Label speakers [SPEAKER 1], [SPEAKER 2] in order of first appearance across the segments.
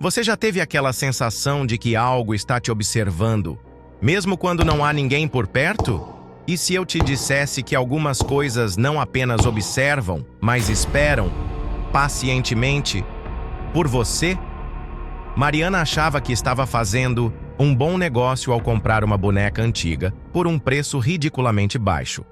[SPEAKER 1] Você já teve aquela sensação de que algo está te observando, mesmo quando não há ninguém por perto? E se eu te dissesse que algumas coisas não apenas observam, mas esperam, pacientemente, por você? Mariana achava que estava fazendo um bom negócio ao comprar uma boneca antiga por um preço ridiculamente baixo.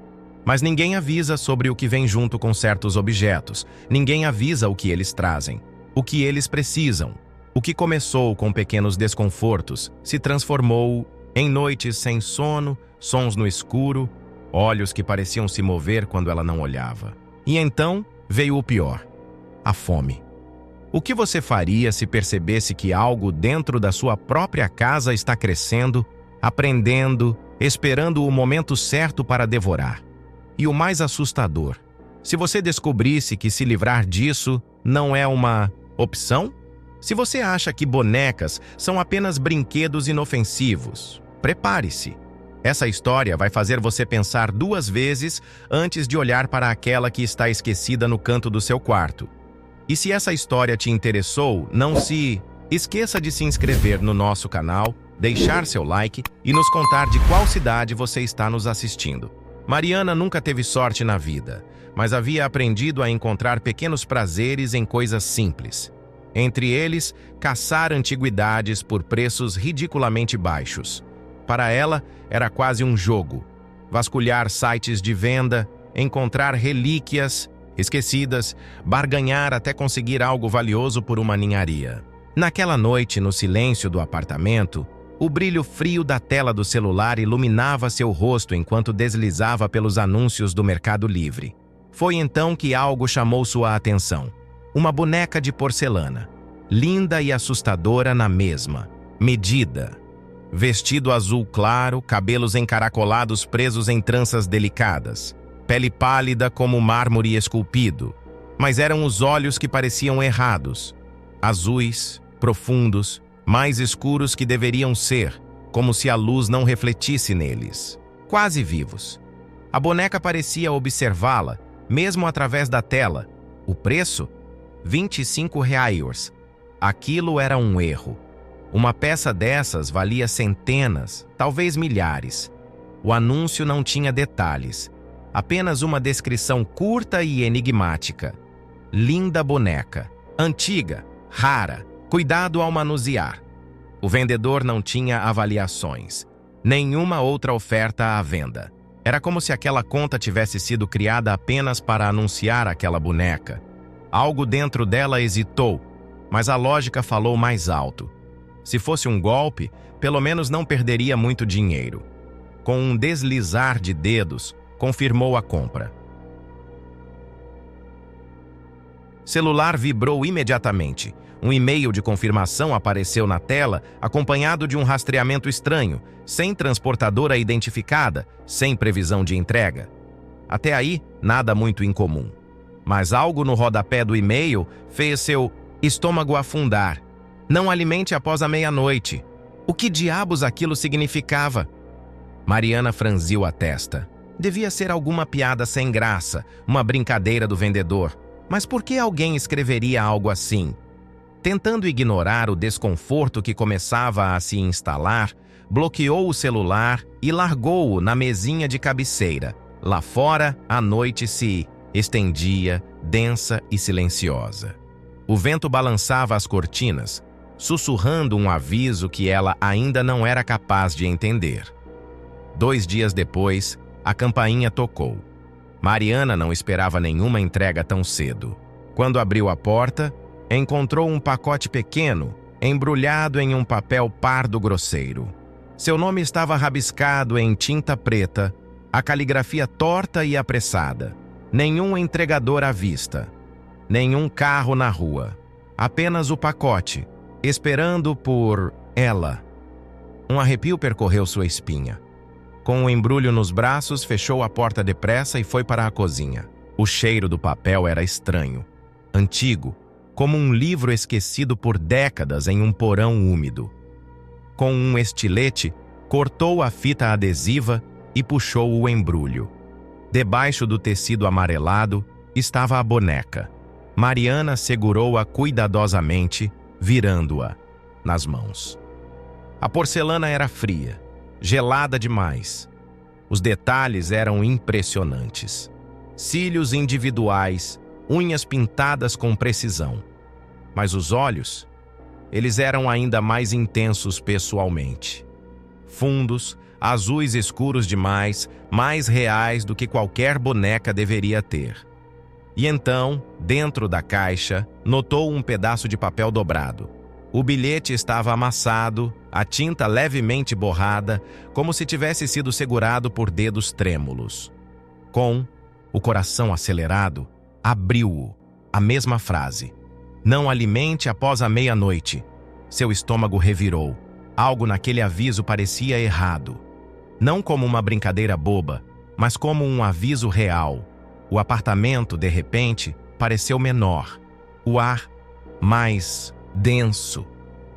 [SPEAKER 1] Mas ninguém avisa sobre o que vem junto com certos objetos. Ninguém avisa o que eles trazem, o que eles precisam. O que começou com pequenos desconfortos se transformou em noites sem sono, sons no escuro, olhos que pareciam se mover quando ela não olhava. E então veio o pior: a fome. O que você faria se percebesse que algo dentro da sua própria casa está crescendo, aprendendo, esperando o momento certo para devorar? E o mais assustador, se você descobrisse que se livrar disso não é uma opção? Se você acha que bonecas são apenas brinquedos inofensivos, prepare-se. Essa história vai fazer você pensar 2 vezes antes de olhar para aquela que está esquecida no canto do seu quarto. E se essa história te interessou, não se esqueça de se inscrever no nosso canal, deixar seu like e nos contar de qual cidade você está nos assistindo. Mariana nunca teve sorte na vida, mas havia aprendido a encontrar pequenos prazeres em coisas simples. Entre eles, caçar antiguidades por preços ridiculamente baixos. Para ela, era quase um jogo. Vasculhar sites de venda, encontrar relíquias esquecidas, barganhar até conseguir algo valioso por uma ninharia. Naquela noite, no silêncio do apartamento, o brilho frio da tela do celular iluminava seu rosto enquanto deslizava pelos anúncios do Mercado Livre. Foi então que algo chamou sua atenção. Uma boneca de porcelana, linda e assustadora na mesma medida. Vestido azul claro, cabelos encaracolados presos em tranças delicadas. Pele pálida como mármore esculpido. Mas eram os olhos que pareciam errados. Azuis, profundos, mais escuros que deveriam ser, como se a luz não refletisse neles. Quase vivos. A boneca parecia observá-la, mesmo através da tela. O preço? R$ 25. Aquilo era um erro. Uma peça dessas valia centenas, talvez milhares. O anúncio não tinha detalhes. Apenas uma descrição curta e enigmática. Linda boneca. Antiga, rara. Cuidado ao manusear. O vendedor não tinha avaliações. Nenhuma outra oferta à venda. Era como se aquela conta tivesse sido criada apenas para anunciar aquela boneca. Algo dentro dela hesitou, mas a lógica falou mais alto. Se fosse um golpe, pelo menos não perderia muito dinheiro. Com um deslizar de dedos, confirmou a compra. Celular vibrou imediatamente. Um e-mail de confirmação apareceu na tela, acompanhado de um rastreamento estranho, sem transportadora identificada, sem previsão de entrega. Até aí, nada muito incomum. Mas algo no rodapé do e-mail fez seu estômago afundar. Não alimente após a meia-noite. O que diabos aquilo significava? Mariana franziu a testa. Devia ser alguma piada sem graça, uma brincadeira do vendedor. Mas por que alguém escreveria algo assim? Tentando ignorar o desconforto que começava a se instalar, bloqueou o celular e largou-o na mesinha de cabeceira. Lá fora, a noite se estendia, densa e silenciosa. O vento balançava as cortinas, sussurrando um aviso que ela ainda não era capaz de entender. 2 dias depois, a campainha tocou. Mariana não esperava nenhuma entrega tão cedo. Quando abriu a porta, encontrou um pacote pequeno, embrulhado em um papel pardo grosseiro. Seu nome estava rabiscado em tinta preta, a caligrafia torta e apressada. Nenhum entregador à vista. Nenhum carro na rua. Apenas o pacote, esperando por ela. Um arrepio percorreu sua espinha. Com o embrulho nos braços, fechou a porta depressa e foi para a cozinha. O cheiro do papel era estranho, antigo, como um livro esquecido por décadas em um porão úmido. Com um estilete, cortou a fita adesiva e puxou o embrulho. Debaixo do tecido amarelado estava a boneca. Mariana segurou-a cuidadosamente, virando-a nas mãos. A porcelana era fria, gelada demais. Os detalhes eram impressionantes. Cílios individuais, unhas pintadas com precisão. Mas os olhos, eles eram ainda mais intensos pessoalmente. Fundos, azuis escuros demais, mais reais do que qualquer boneca deveria ter. E então, dentro da caixa, notou um pedaço de papel dobrado. O bilhete estava amassado, a tinta levemente borrada, como se tivesse sido segurado por dedos trêmulos. Com o coração acelerado, abriu-o. A mesma frase. Não alimente após a meia-noite. Seu estômago revirou. Algo naquele aviso parecia errado. Não como uma brincadeira boba, mas como um aviso real. O apartamento, de repente, pareceu menor. O ar mais denso.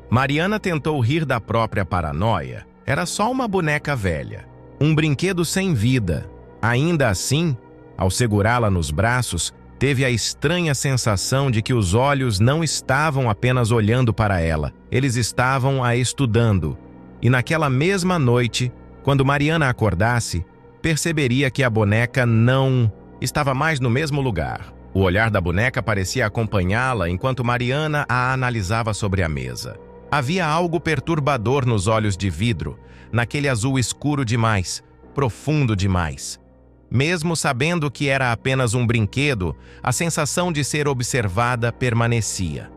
[SPEAKER 1] Mariana tentou rir da própria paranoia. Era só uma boneca velha. Um brinquedo sem vida. Ainda assim, ao segurá-la nos braços, teve a estranha sensação de que os olhos não estavam apenas olhando para ela. Eles estavam a estudando. E naquela mesma noite, quando Mariana acordasse, perceberia que a boneca não estava mais no mesmo lugar. O olhar da boneca parecia acompanhá-la enquanto Mariana a analisava sobre a mesa. Havia algo perturbador nos olhos de vidro, naquele azul escuro demais, profundo demais. Mesmo sabendo que era apenas um brinquedo, a sensação de ser observada permanecia.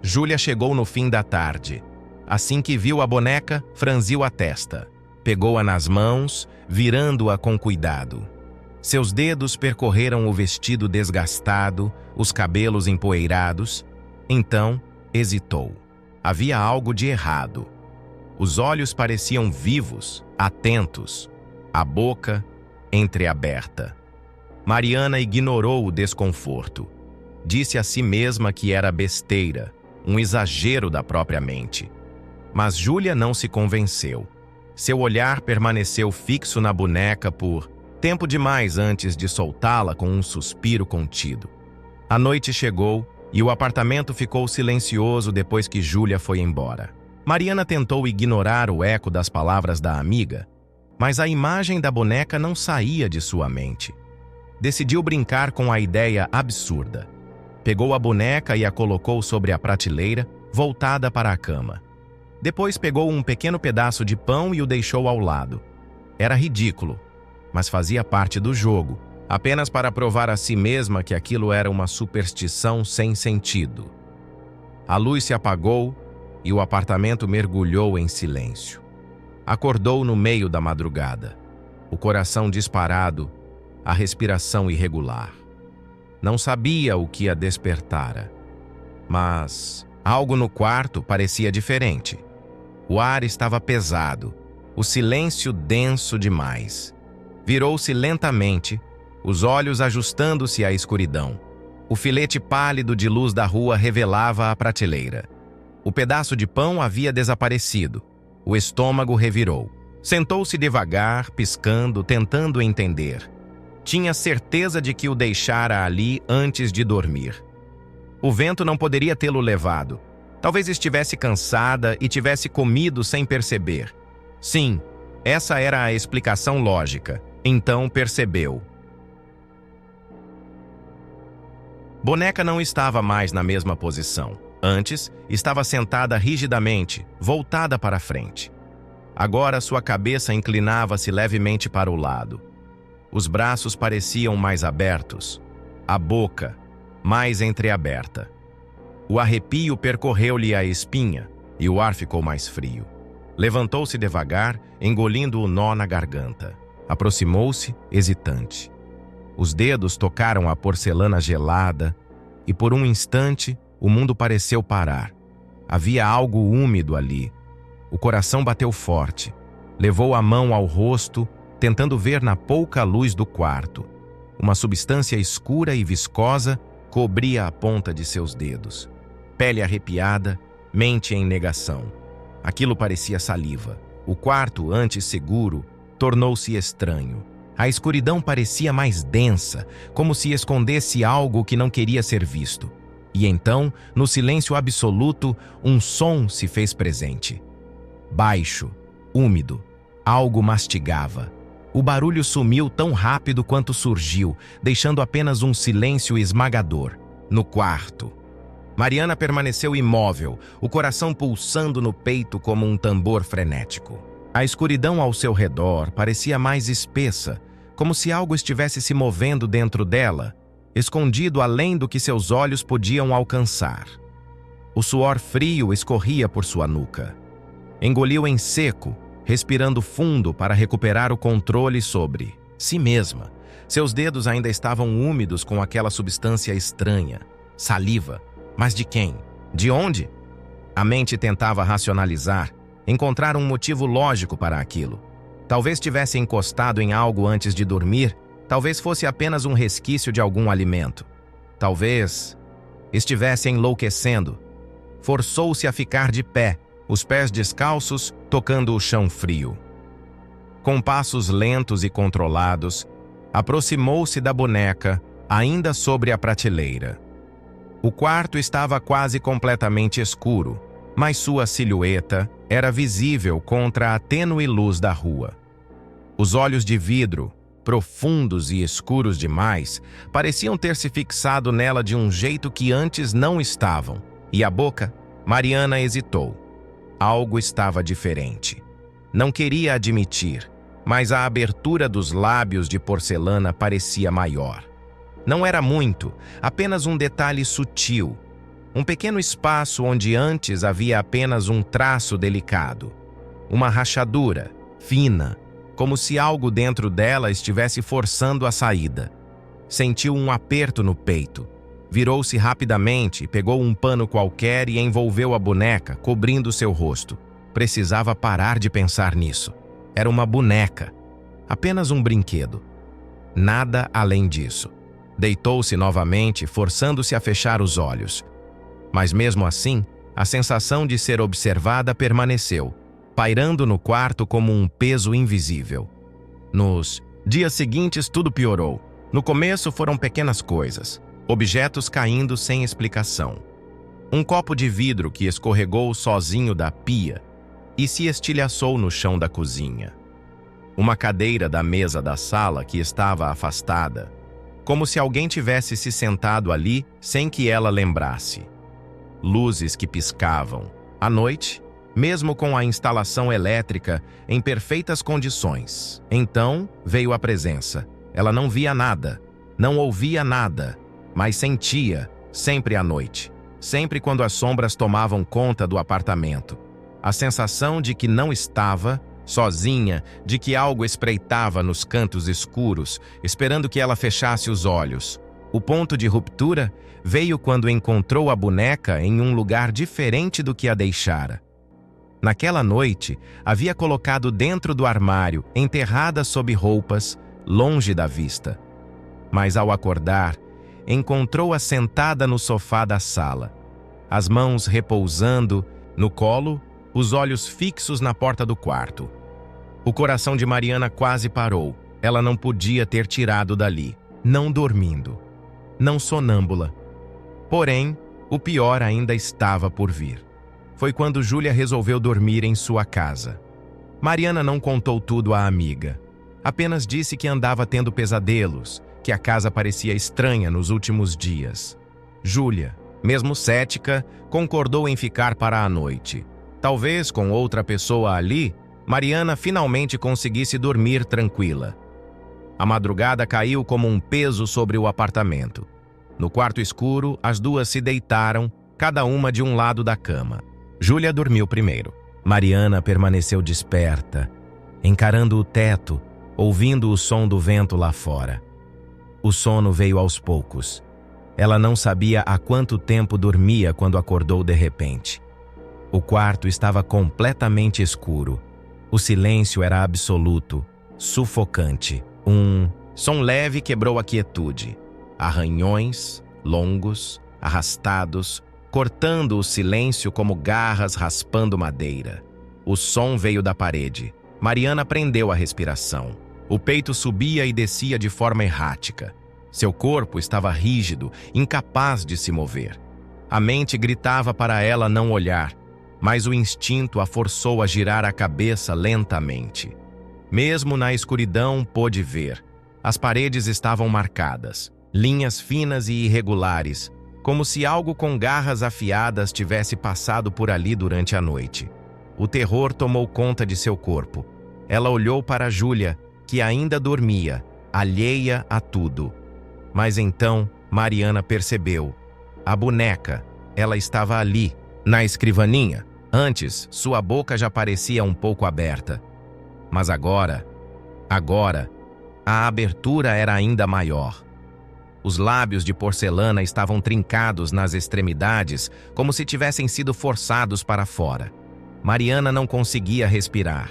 [SPEAKER 1] Júlia chegou no fim da tarde. Assim que viu a boneca, franziu a testa. Pegou-a nas mãos, virando-a com cuidado. Seus dedos percorreram o vestido desgastado, os cabelos empoeirados. Então, hesitou. Havia algo de errado. Os olhos pareciam vivos, atentos. A boca entreaberta. Mariana ignorou o desconforto. Disse a si mesma que era besteira, um exagero da própria mente. Mas Júlia não se convenceu. Seu olhar permaneceu fixo na boneca por tempo demais antes de soltá-la com um suspiro contido. A noite chegou e o apartamento ficou silencioso depois que Júlia foi embora. Mariana tentou ignorar o eco das palavras da amiga, mas a imagem da boneca não saía de sua mente. Decidiu brincar com a ideia absurda. Pegou a boneca e a colocou sobre a prateleira, voltada para a cama. Depois pegou um pequeno pedaço de pão e o deixou ao lado. Era ridículo, mas fazia parte do jogo, apenas para provar a si mesma que aquilo era uma superstição sem sentido. A luz se apagou e o apartamento mergulhou em silêncio. Acordou no meio da madrugada, o coração disparado, a respiração irregular. Não sabia o que a despertara, mas algo no quarto parecia diferente. O ar estava pesado, o silêncio denso demais. Virou-se lentamente, os olhos ajustando-se à escuridão. O filete pálido de luz da rua revelava a prateleira. O pedaço de pão havia desaparecido. O estômago revirou. Sentou-se devagar, piscando, tentando entender. Tinha certeza de que o deixara ali antes de dormir. O vento não poderia tê-lo levado. Talvez estivesse cansada e tivesse comido sem perceber. Sim, essa era a explicação lógica. Então percebeu. Boneca não estava mais na mesma posição. Antes, estava sentada rigidamente, voltada para a frente. Agora sua cabeça inclinava-se levemente para o lado. Os braços pareciam mais abertos, a boca mais entreaberta. O arrepio percorreu-lhe a espinha e o ar ficou mais frio. Levantou-se devagar, engolindo o nó na garganta. Aproximou-se, hesitante. Os dedos tocaram a porcelana gelada e, por um instante, o mundo pareceu parar. Havia algo úmido ali. O coração bateu forte. Levou a mão ao rosto, tentando ver na pouca luz do quarto. Uma substância escura e viscosa cobria a ponta de seus dedos. Pele arrepiada, mente em negação. Aquilo parecia saliva. O quarto, antes seguro, tornou-se estranho. A escuridão parecia mais densa, como se escondesse algo que não queria ser visto. E então, no silêncio absoluto, um som se fez presente. Baixo, úmido, algo mastigava. O barulho sumiu tão rápido quanto surgiu, deixando apenas um silêncio esmagador. No quarto. Mariana permaneceu imóvel, o coração pulsando no peito como um tambor frenético. A escuridão ao seu redor parecia mais espessa, como se algo estivesse se movendo dentro dela, escondido além do que seus olhos podiam alcançar. O suor frio escorria por sua nuca. Engoliu em seco, respirando fundo para recuperar o controle sobre si mesma. Seus dedos ainda estavam úmidos com aquela substância estranha. Saliva. Mas de quem? De onde? A mente tentava racionalizar, encontrar um motivo lógico para aquilo. Talvez tivesse encostado em algo antes de dormir, talvez fosse apenas um resquício de algum alimento. Talvez estivesse enlouquecendo. Forçou-se a ficar de pé, os pés descalços, tocando o chão frio. Com passos lentos e controlados, aproximou-se da boneca, ainda sobre a prateleira. O quarto estava quase completamente escuro, mas sua silhueta era visível contra a tênue luz da rua. Os olhos de vidro, profundos e escuros demais, pareciam ter se fixado nela de um jeito que antes não estavam. E a boca? Mariana hesitou. Algo estava diferente. Não queria admitir, mas a abertura dos lábios de porcelana parecia maior. Não era muito, apenas um detalhe sutil. Um pequeno espaço onde antes havia apenas um traço delicado. Uma rachadura, fina, como se algo dentro dela estivesse forçando a saída. Sentiu um aperto no peito. Virou-se rapidamente, pegou um pano qualquer e envolveu a boneca, cobrindo seu rosto. Precisava parar de pensar nisso. Era uma boneca. Apenas um brinquedo. Nada além disso. Deitou-se novamente, forçando-se a fechar os olhos. Mas mesmo assim, a sensação de ser observada permaneceu, pairando no quarto como um peso invisível. Nos dias seguintes, tudo piorou. No começo foram pequenas coisas, objetos caindo sem explicação. Um copo de vidro que escorregou sozinho da pia e se estilhaçou no chão da cozinha. Uma cadeira da mesa da sala que estava afastada, como se alguém tivesse se sentado ali sem que ela lembrasse. Luzes que piscavam. À noite, mesmo com a instalação elétrica em perfeitas condições. Então veio a presença. Ela não via nada, não ouvia nada, mas sentia, sempre à noite, sempre quando as sombras tomavam conta do apartamento. A sensação de que não estava sozinha, de que algo espreitava nos cantos escuros, esperando que ela fechasse os olhos. O ponto de ruptura veio quando encontrou a boneca em um lugar diferente do que a deixara. Naquela noite, havia colocado dentro do armário, enterrada sob roupas, longe da vista. Mas ao acordar, encontrou-a sentada no sofá da sala, as mãos repousando no colo, os olhos fixos na porta do quarto. O coração de Mariana quase parou. Ela não podia ter tirado dali, não dormindo, não sonâmbula. Porém, o pior ainda estava por vir. Foi quando Júlia resolveu dormir em sua casa. Mariana não contou tudo à amiga. Apenas disse que andava tendo pesadelos, que a casa parecia estranha nos últimos dias. Júlia, mesmo cética, concordou em ficar para a noite. Talvez com outra pessoa ali, Mariana finalmente conseguisse dormir tranquila. A madrugada caiu como um peso sobre o apartamento. No quarto escuro, as duas se deitaram, cada uma de um lado da cama. Júlia dormiu primeiro. Mariana permaneceu desperta, encarando o teto, ouvindo o som do vento lá fora. O sono veio aos poucos. Ela não sabia há quanto tempo dormia quando acordou de repente. O quarto estava completamente escuro. O silêncio era absoluto, sufocante. Um som leve quebrou a quietude. Arranhões, longos, arrastados, cortando o silêncio como garras raspando madeira. O som veio da parede. Mariana prendeu a respiração. O peito subia e descia de forma errática. Seu corpo estava rígido, incapaz de se mover. A mente gritava para ela não olhar, mas o instinto a forçou a girar a cabeça lentamente. Mesmo na escuridão, pôde ver. As paredes estavam marcadas, linhas finas e irregulares, como se algo com garras afiadas tivesse passado por ali durante a noite. O terror tomou conta de seu corpo. Ela olhou para Júlia, que ainda dormia, alheia a tudo. Mas então, Mariana percebeu. A boneca, ela estava ali, na escrivaninha. Antes, sua boca já parecia um pouco aberta. Mas agora, a abertura era ainda maior. Os lábios de porcelana estavam trincados nas extremidades, como se tivessem sido forçados para fora. Mariana não conseguia respirar,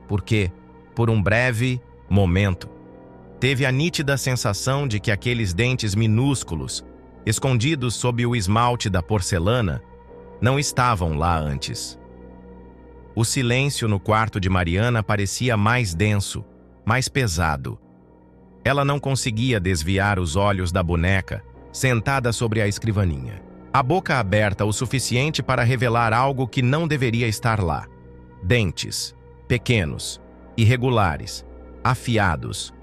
[SPEAKER 1] porque, por um breve momento, teve a nítida sensação de que aqueles dentes minúsculos, escondidos sob o esmalte da porcelana, não estavam lá antes. O silêncio no quarto de Mariana parecia mais denso, mais pesado. Ela não conseguia desviar os olhos da boneca, sentada sobre a escrivaninha. A boca aberta o suficiente para revelar algo que não deveria estar lá. Dentes, pequenos, irregulares, afiados.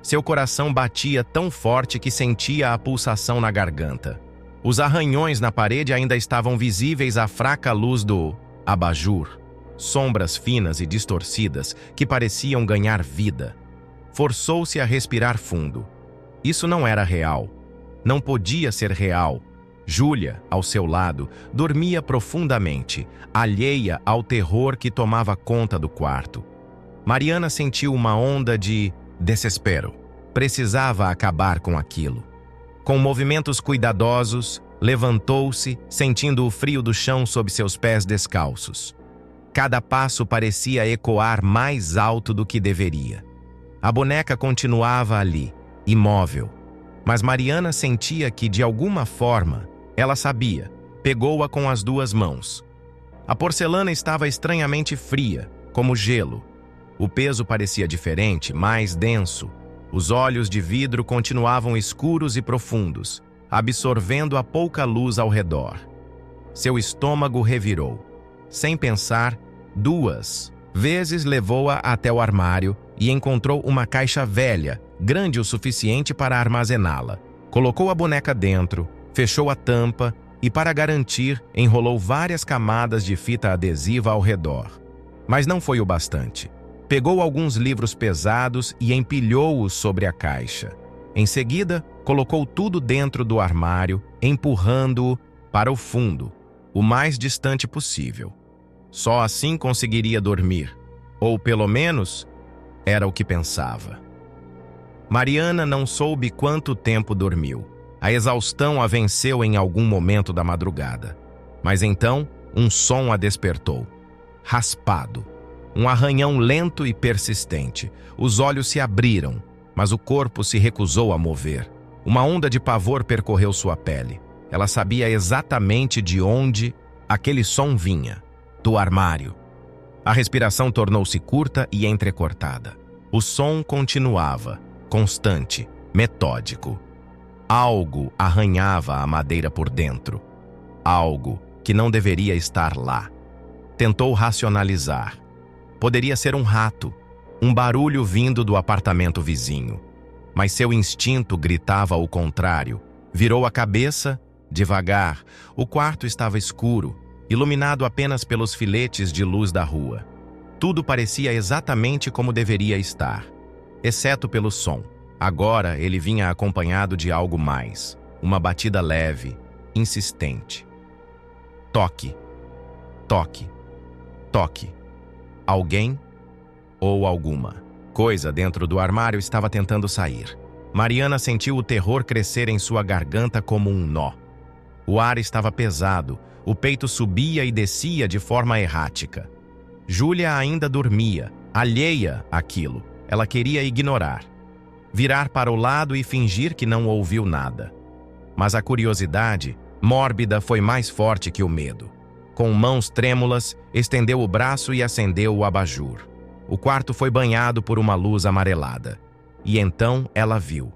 [SPEAKER 1] Seu coração batia tão forte que sentia a pulsação na garganta. Os arranhões na parede ainda estavam visíveis à fraca luz do abajur, sombras finas e distorcidas que pareciam ganhar vida. Forçou-se a respirar fundo. Isso não era real. Não podia ser real. Júlia, ao seu lado, dormia profundamente, alheia ao terror que tomava conta do quarto. Mariana sentiu uma onda de desespero. Precisava acabar com aquilo. Com movimentos cuidadosos, levantou-se, sentindo o frio do chão sob seus pés descalços. Cada passo parecia ecoar mais alto do que deveria. A boneca continuava ali, imóvel. Mas Mariana sentia que, de alguma forma, ela sabia. Pegou-a com as duas mãos. A porcelana estava estranhamente fria, como gelo. O peso parecia diferente, mais denso. Os olhos de vidro continuavam escuros e profundos, absorvendo a pouca luz ao redor. Seu estômago revirou. Sem pensar, 2 vezes levou-a até o armário e encontrou uma caixa velha, grande o suficiente para armazená-la. Colocou a boneca dentro, fechou a tampa e, para garantir, enrolou várias camadas de fita adesiva ao redor. Mas não foi o bastante. Pegou alguns livros pesados e empilhou-os sobre a caixa. Em seguida, colocou tudo dentro do armário, empurrando-o para o fundo, o mais distante possível. Só assim conseguiria dormir, ou pelo menos, era o que pensava. Mariana não soube quanto tempo dormiu. A exaustão a venceu em algum momento da madrugada. Mas então, um som a despertou. Raspado. Um arranhão lento e persistente. Os olhos se abriram, mas o corpo se recusou a mover. Uma onda de pavor percorreu sua pele. Ela sabia exatamente de onde aquele som vinha. Do armário. A respiração tornou-se curta e entrecortada. O som continuava, constante, metódico. Algo arranhava a madeira por dentro. Algo que não deveria estar lá. Tentou racionalizar. Poderia ser um rato, um barulho vindo do apartamento vizinho. Mas seu instinto gritava o contrário. Virou a cabeça, devagar. O quarto estava escuro, iluminado apenas pelos filetes de luz da rua. Tudo parecia exatamente como deveria estar, exceto pelo som. Agora ele vinha acompanhado de algo mais, uma batida leve, insistente. Toque, toque, toque. Alguém ou alguma coisa dentro do armário estava tentando sair. Mariana sentiu o terror crescer em sua garganta como um nó. O ar estava pesado, o peito subia e descia de forma errática. Júlia ainda dormia, alheia àquilo. Ela queria ignorar. Virar para o lado e fingir que não ouviu nada. Mas a curiosidade, mórbida, foi mais forte que o medo. Com mãos trêmulas, estendeu o braço e acendeu o abajur. O quarto foi banhado por uma luz amarelada. E então ela viu.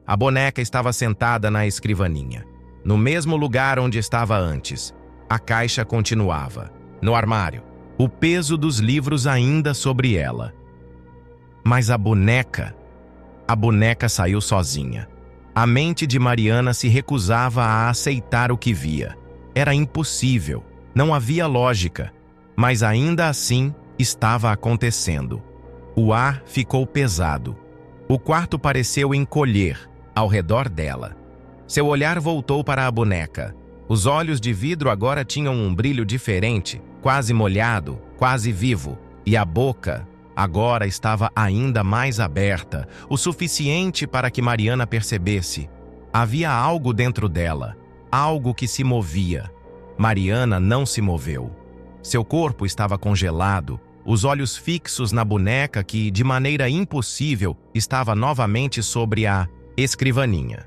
[SPEAKER 1] A boneca estava sentada na escrivaninha. no mesmo lugar onde estava antes. A caixa continuava. No armário, o peso dos livros ainda sobre ela. Mas a boneca saiu sozinha. A mente de Mariana se recusava a aceitar o que via. Era impossível, não havia lógica, mas ainda assim estava acontecendo. O ar ficou pesado. O quarto pareceu encolher ao redor dela. Seu olhar voltou para a boneca. Os olhos de vidro agora tinham um brilho diferente, quase molhado, quase vivo, e a boca agora estava ainda mais aberta, o suficiente para que Mariana percebesse. Havia algo dentro dela, algo que se movia. Mariana não se moveu. Seu corpo estava congelado, os olhos fixos na boneca que, de maneira impossível, estava novamente sobre a escrivaninha.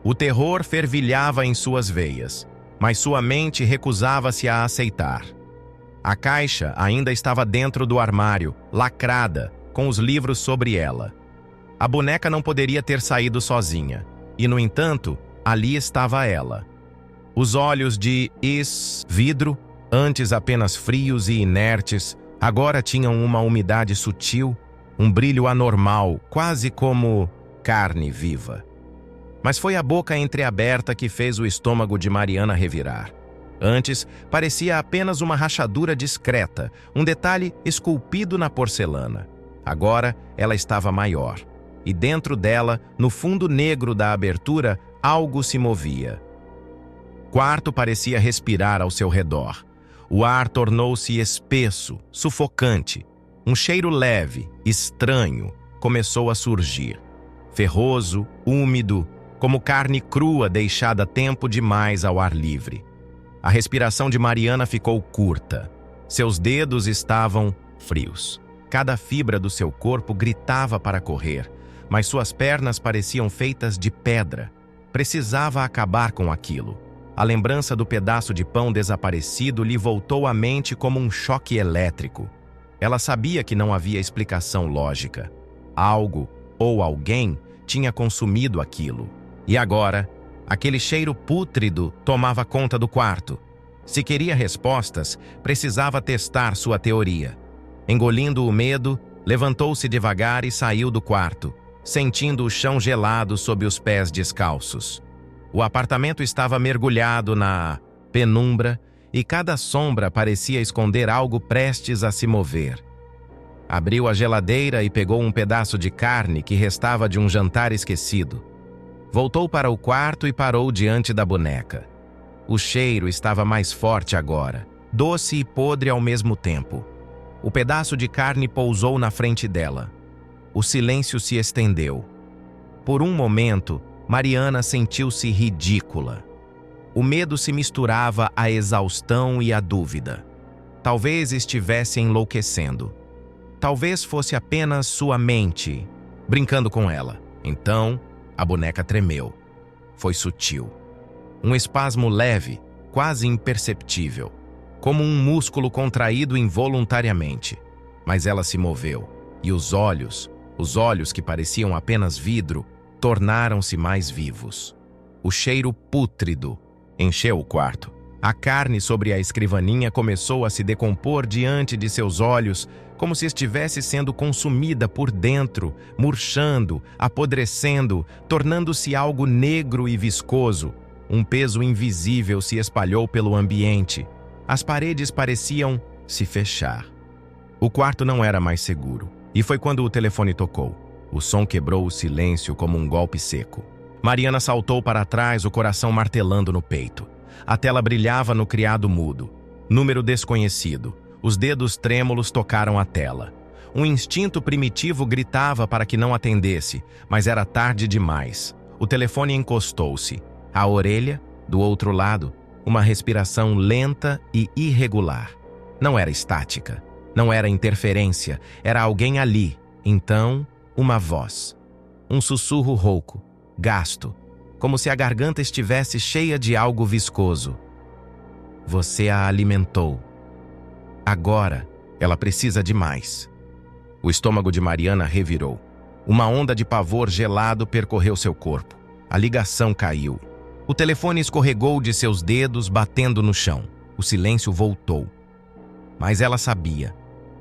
[SPEAKER 1] O terror fervilhava em suas veias, mas sua mente recusava-se a aceitar. A caixa ainda estava dentro do armário, lacrada, com os livros sobre ela. A boneca não poderia ter saído sozinha, e, no entanto, ali estava ela. Os olhos de vidro, antes apenas frios e inertes, agora tinham uma umidade sutil, um brilho anormal, quase como carne viva. Mas foi a boca entreaberta que fez o estômago de Mariana revirar. Antes, parecia apenas uma rachadura discreta, um detalhe esculpido na porcelana. Agora, ela estava maior. E dentro dela, no fundo negro da abertura, algo se movia. O quarto parecia respirar ao seu redor. O ar tornou-se espesso, sufocante. Um cheiro leve, estranho, começou a surgir. Ferroso, úmido, como carne crua deixada tempo demais ao ar livre. A respiração de Mariana ficou curta. Seus dedos estavam frios. Cada fibra do seu corpo gritava para correr, mas suas pernas pareciam feitas de pedra. Precisava acabar com aquilo. A lembrança do pedaço de pão desaparecido lhe voltou à mente como um choque elétrico. Ela sabia que não havia explicação lógica. Algo ou alguém tinha consumido aquilo. E agora, aquele cheiro pútrido tomava conta do quarto. Se queria respostas, precisava testar sua teoria. Engolindo o medo, levantou-se devagar e saiu do quarto, sentindo o chão gelado sob os pés descalços. O apartamento estava mergulhado na penumbra e cada sombra parecia esconder algo prestes a se mover. Abriu a geladeira e pegou um pedaço de carne que restava de um jantar esquecido. Voltou para o quarto e parou diante da boneca. O cheiro estava mais forte agora, doce e podre ao mesmo tempo. O pedaço de carne pousou na frente dela. O silêncio se estendeu. Por um momento, Mariana sentiu-se ridícula. O medo se misturava à exaustão e à dúvida. Talvez estivesse enlouquecendo. Talvez fosse apenas sua mente, brincando com ela. Então, a boneca tremeu. Foi sutil. Um espasmo leve, quase imperceptível, como um músculo contraído involuntariamente. Mas ela se moveu, e os olhos que pareciam apenas vidro, tornaram-se mais vivos. O cheiro pútrido encheu o quarto. A carne sobre a escrivaninha começou a se decompor diante de seus olhos, como se estivesse sendo consumida por dentro, murchando, apodrecendo, tornando-se algo negro e viscoso. Um peso invisível se espalhou pelo ambiente. As paredes pareciam se fechar. O quarto não era mais seguro. E foi quando o telefone tocou. O som quebrou o silêncio como um golpe seco. Mariana saltou para trás, o coração martelando no peito. A tela brilhava no criado mudo. Número desconhecido. Os dedos trêmulos tocaram a tela. Um instinto primitivo gritava para que não atendesse, mas era tarde demais. O telefone encostou-se. A orelha, do outro lado, uma respiração lenta e irregular. Não era estática. Não era interferência. Era alguém ali. Então, uma voz. Um sussurro rouco, gasto, como se a garganta estivesse cheia de algo viscoso. Você a alimentou. Agora, ela precisa de mais. O estômago de Mariana revirou. Uma onda de pavor gelado percorreu seu corpo. A ligação caiu. O telefone escorregou de seus dedos, batendo no chão. O silêncio voltou. Mas ela sabia.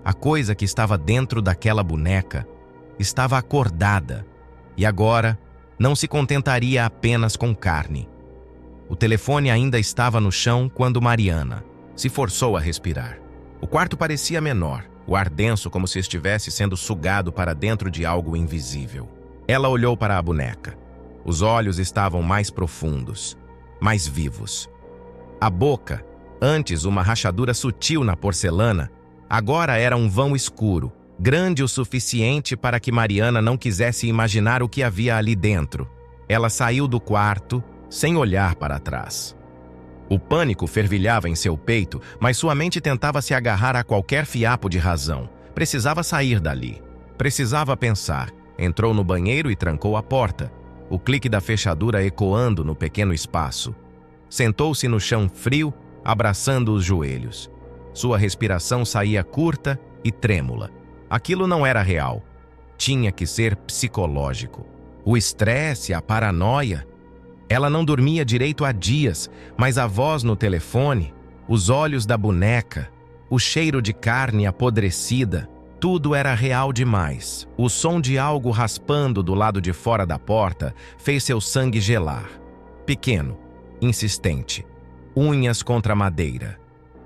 [SPEAKER 1] A coisa que estava dentro daquela boneca estava acordada e agora não se contentaria apenas com carne. O telefone ainda estava no chão quando Mariana se forçou a respirar. O quarto parecia menor, o ar denso como se estivesse sendo sugado para dentro de algo invisível. Ela olhou para a boneca. Os olhos estavam mais profundos, mais vivos. A boca, antes uma rachadura sutil na porcelana, agora era um vão escuro, grande o suficiente para que Mariana não quisesse imaginar o que havia ali dentro. Ela saiu do quarto sem olhar para trás. O pânico fervilhava em seu peito, mas sua mente tentava se agarrar a qualquer fiapo de razão. Precisava sair dali. Precisava pensar. Entrou no banheiro e trancou a porta, o clique da fechadura ecoando no pequeno espaço. Sentou-se no chão frio, abraçando os joelhos. Sua respiração saía curta e trêmula. Aquilo não era real. Tinha que ser psicológico. O estresse, a paranoia. Ela não dormia direito há dias, mas a voz no telefone, os olhos da boneca, o cheiro de carne apodrecida, tudo era real demais. O som de algo raspando do lado de fora da porta fez seu sangue gelar. Pequeno, insistente, unhas contra a madeira.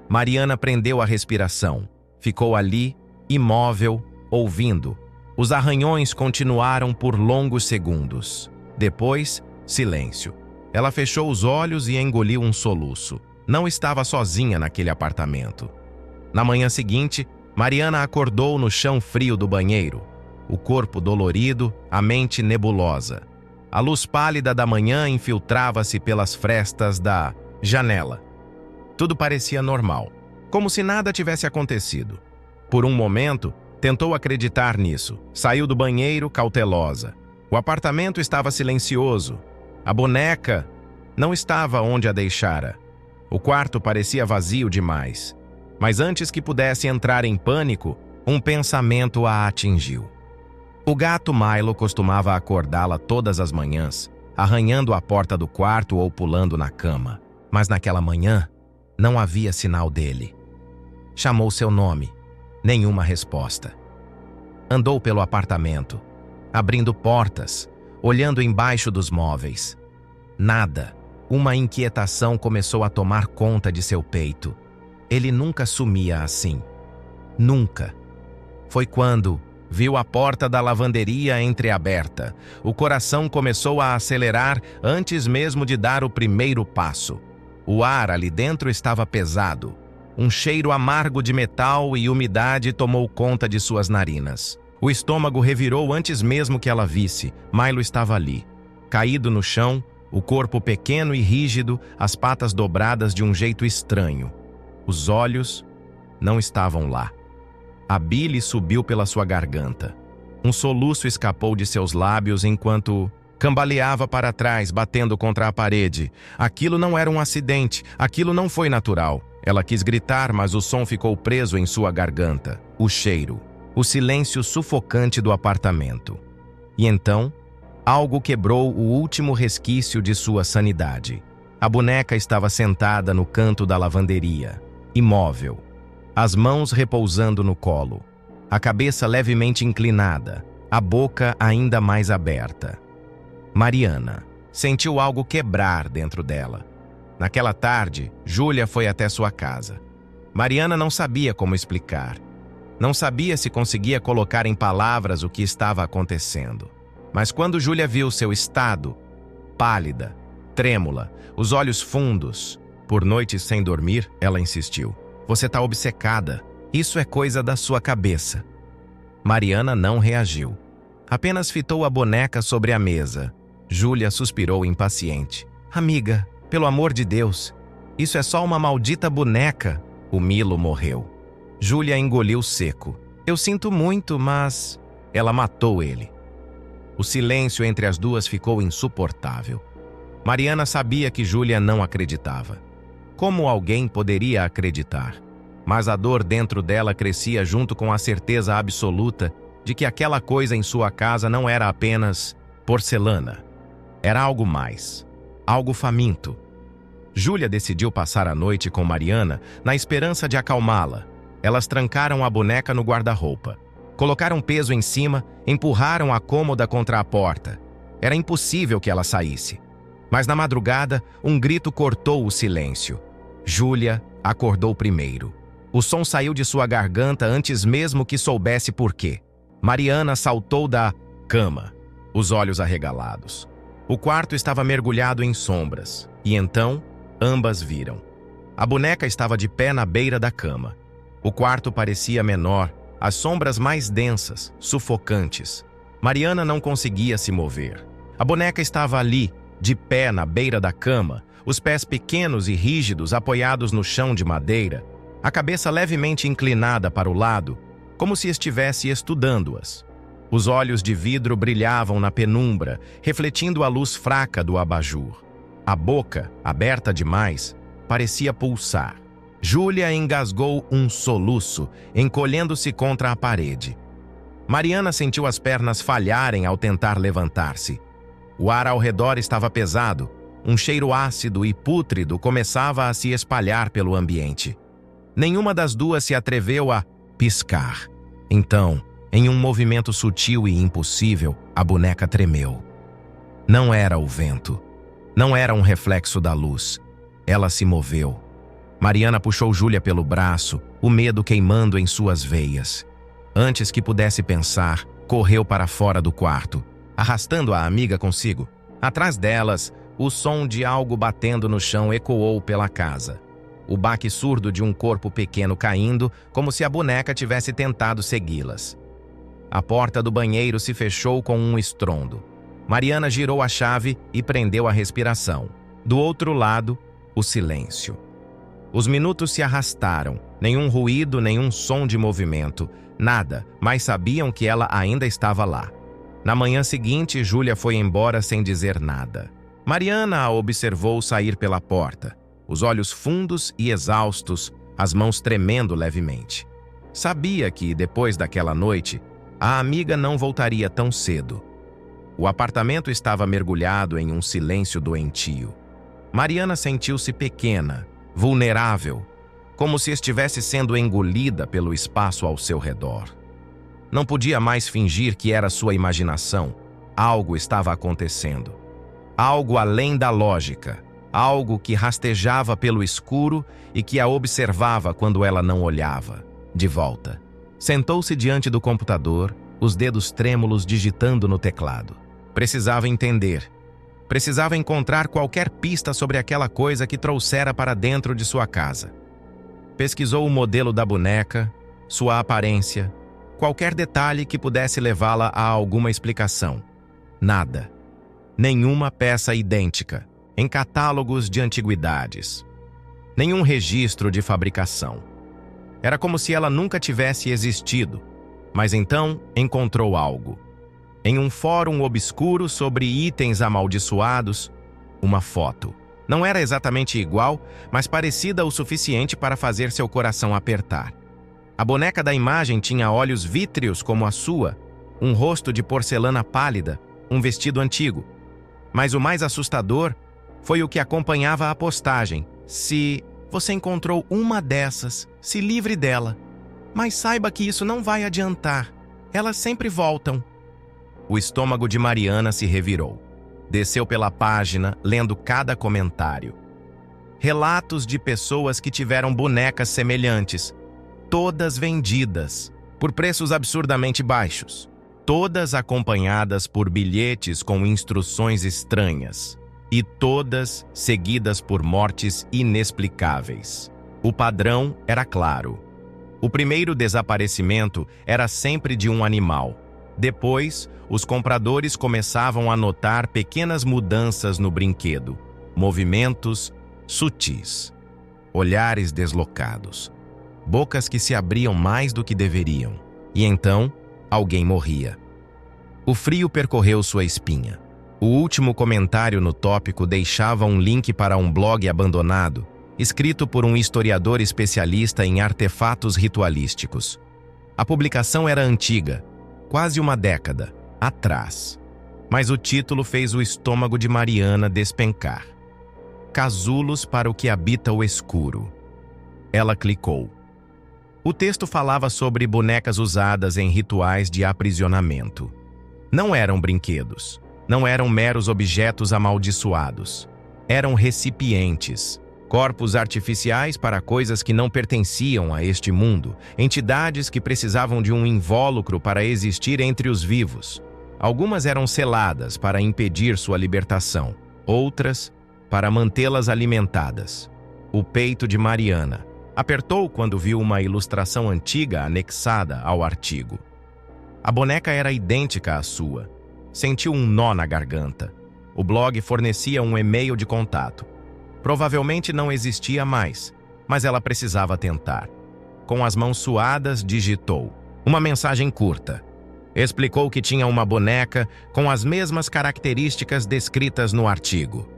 [SPEAKER 1] Mariana prendeu a respiração. Ficou ali, imóvel, ouvindo. Os arranhões continuaram por longos segundos. Depois, silêncio. Ela fechou os olhos e engoliu um soluço. Não estava sozinha naquele apartamento. Na manhã seguinte, Mariana acordou no chão frio do banheiro. O corpo dolorido, a mente nebulosa. A luz pálida da manhã infiltrava-se pelas frestas da janela. Tudo parecia normal, como se nada tivesse acontecido. Por um momento, tentou acreditar nisso. Saiu do banheiro cautelosa. O apartamento estava silencioso. A boneca não estava onde a deixara. O quarto parecia vazio demais. Mas antes que pudesse entrar em pânico, um pensamento a atingiu. O gato Milo costumava acordá-la todas as manhãs, arranhando a porta do quarto ou pulando na cama. Mas naquela manhã, não havia sinal dele. Chamou seu nome. Nenhuma resposta. Andou pelo apartamento, abrindo portas, olhando embaixo dos móveis. Nada. Uma inquietação começou a tomar conta de seu peito. Ele nunca sumia assim. Nunca. Foi quando viu a porta da lavanderia entreaberta. O coração começou a acelerar antes mesmo de dar o primeiro passo. O ar ali dentro estava pesado. Um cheiro amargo de metal e umidade tomou conta de suas narinas. O estômago revirou antes mesmo que ela visse. Milo estava ali, caído no chão, o corpo pequeno e rígido, as patas dobradas de um jeito estranho. Os olhos não estavam lá. A bile subiu pela sua garganta. Um soluço escapou de seus lábios enquanto cambaleava para trás, batendo contra a parede. Aquilo não era um acidente, aquilo não foi natural. Ela quis gritar, mas o som ficou preso em sua garganta. O cheiro, o silêncio sufocante do apartamento. E então, algo quebrou o último resquício de sua sanidade. A boneca estava sentada no canto da lavanderia, imóvel, as mãos repousando no colo, a cabeça levemente inclinada, a boca ainda mais aberta. Mariana sentiu algo quebrar dentro dela. Naquela tarde, Júlia foi até sua casa. Mariana não sabia como explicar. Não sabia se conseguia colocar em palavras o que estava acontecendo. Mas quando Júlia viu seu estado, pálida, trêmula, os olhos fundos, por noites sem dormir, ela insistiu. Você está obcecada. Isso é coisa da sua cabeça. Mariana não reagiu. Apenas fitou a boneca sobre a mesa. Júlia suspirou impaciente. Amiga, pelo amor de Deus, isso é só uma maldita boneca. O Milo morreu. Júlia engoliu seco. Eu sinto muito, mas... Ela matou ele. O silêncio entre as duas ficou insuportável. Mariana sabia que Júlia não acreditava. Como alguém poderia acreditar? Mas a dor dentro dela crescia junto com a certeza absoluta de que aquela coisa em sua casa não era apenas porcelana. Era algo mais. algo faminto. Júlia decidiu passar a noite com Mariana na esperança de acalmá-la. Elas trancaram a boneca no guarda-roupa. Colocaram peso em cima, empurraram a cômoda contra a porta. Era impossível que ela saísse. Mas na madrugada, um grito cortou o silêncio. Júlia acordou primeiro. O som saiu de sua garganta antes mesmo que soubesse por quê. Mariana saltou da cama, os olhos arregalados. O quarto estava mergulhado em sombras, e então, ambas viram. A boneca estava de pé na beira da cama. O quarto parecia menor, as sombras mais densas, sufocantes. Mariana não conseguia se mover. A boneca estava ali, de pé na beira da cama, os pés pequenos e rígidos apoiados no chão de madeira, a cabeça levemente inclinada para o lado, como se estivesse estudando-as. Os olhos de vidro brilhavam na penumbra, refletindo a luz fraca do abajur. A boca, aberta demais, parecia pulsar. Júlia engasgou um soluço, encolhendo-se contra a parede. Mariana sentiu as pernas falharem ao tentar levantar-se. O ar ao redor estava pesado. Um cheiro ácido e pútrido começava a se espalhar pelo ambiente. Nenhuma das duas se atreveu a piscar. Então, em um movimento sutil e impossível, a boneca tremeu. Não era o vento. Não era um reflexo da luz. Ela se moveu. Mariana puxou Júlia pelo braço, o medo queimando em suas veias. Antes que pudesse pensar, correu para fora do quarto, arrastando a amiga consigo. Atrás delas, o som de algo batendo no chão ecoou pela casa. O baque surdo de um corpo pequeno caindo, como se a boneca tivesse tentado segui-las. A porta do banheiro se fechou com um estrondo. Mariana girou a chave e prendeu a respiração. Do outro lado, o silêncio. Os minutos se arrastaram. Nenhum ruído, nenhum som de movimento. Nada, mas sabiam que ela ainda estava lá. Na manhã seguinte, Júlia foi embora sem dizer nada. Mariana a observou sair pela porta, os olhos fundos e exaustos, as mãos tremendo levemente. Sabia que, depois daquela noite, a amiga não voltaria tão cedo. O apartamento estava mergulhado em um silêncio doentio. Mariana sentiu-se pequena, vulnerável, como se estivesse sendo engolida pelo espaço ao seu redor. Não podia mais fingir que era sua imaginação. Algo estava acontecendo. Algo além da lógica. Algo que rastejava pelo escuro e que a observava quando ela não olhava. De volta. Sentou-se diante do computador, os dedos trêmulos digitando no teclado. Precisava entender. Precisava encontrar qualquer pista sobre aquela coisa que trouxera para dentro de sua casa. Pesquisou o modelo da boneca, sua aparência, qualquer detalhe que pudesse levá-la a alguma explicação. Nada. Nenhuma peça idêntica, em catálogos de antiguidades. Nenhum registro de fabricação. Era como se ela nunca tivesse existido, mas então encontrou algo. Em um fórum obscuro sobre itens amaldiçoados, uma foto. Não era exatamente igual, mas parecida o suficiente para fazer seu coração apertar. A boneca da imagem tinha olhos vítreos como a sua, um rosto de porcelana pálida, um vestido antigo. Mas o mais assustador foi o que acompanhava a postagem. Se você encontrou uma dessas, se livre dela. Mas saiba que isso não vai adiantar. Elas sempre voltam. O estômago de Mariana se revirou. Desceu pela página, lendo cada comentário. Relatos de pessoas que tiveram bonecas semelhantes, todas vendidas, por preços absurdamente baixos, todas acompanhadas por bilhetes com instruções estranhas, e todas seguidas por mortes inexplicáveis. O padrão era claro. O primeiro desaparecimento era sempre de um animal. Depois, os compradores começavam a notar pequenas mudanças no brinquedo, movimentos sutis, olhares deslocados, bocas que se abriam mais do que deveriam, e então alguém morria. O frio percorreu sua espinha. O último comentário no tópico deixava um link para um blog abandonado, escrito por um historiador especialista em artefatos ritualísticos. A publicação era antiga, quase uma década atrás, mas o título fez o estômago de Mariana despencar. Casulos para o que habita o escuro. Ela clicou. O texto falava sobre bonecas usadas em rituais de aprisionamento. Não eram brinquedos. Não eram meros objetos amaldiçoados. Eram recipientes, corpos artificiais para coisas que não pertenciam a este mundo, entidades que precisavam de um invólucro para existir entre os vivos. Algumas eram seladas para impedir sua libertação, outras para mantê-las alimentadas. O peito de Mariana apertou quando viu uma ilustração antiga anexada ao artigo. A boneca era idêntica à sua. Sentiu um nó na garganta. O blog fornecia um e-mail de contato. Provavelmente não existia mais, mas ela precisava tentar. Com as mãos suadas, digitou uma mensagem curta. Explicou que tinha uma boneca com as mesmas características descritas no artigo.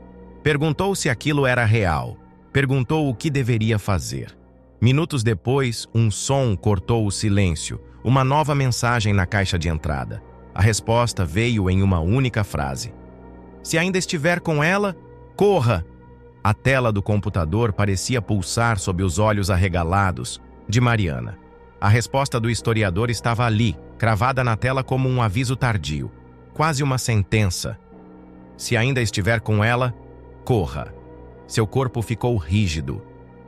[SPEAKER 1] Perguntou se aquilo era real. Perguntou o que deveria fazer. Minutos depois, um som cortou o silêncio. Uma nova mensagem na caixa de entrada. A resposta veio em uma única frase. Se ainda estiver com ela, corra! A tela do computador parecia pulsar sob os olhos arregalados de Mariana. A resposta do historiador estava ali, cravada na tela como um aviso tardio, quase uma sentença. Se ainda estiver com ela, corra. Seu corpo ficou rígido.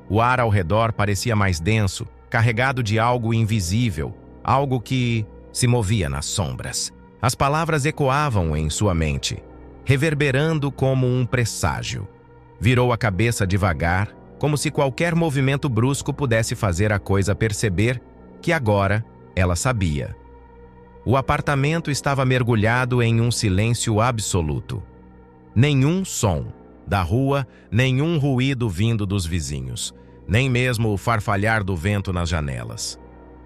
[SPEAKER 1] O ar ao redor parecia mais denso, carregado de algo invisível, algo que se movia nas sombras. As palavras ecoavam em sua mente, reverberando como um presságio. Virou a cabeça devagar, como se qualquer movimento brusco pudesse fazer a coisa perceber que agora ela sabia. O apartamento estava mergulhado em um silêncio absoluto. Nenhum som da rua, nenhum ruído vindo dos vizinhos, nem mesmo o farfalhar do vento nas janelas.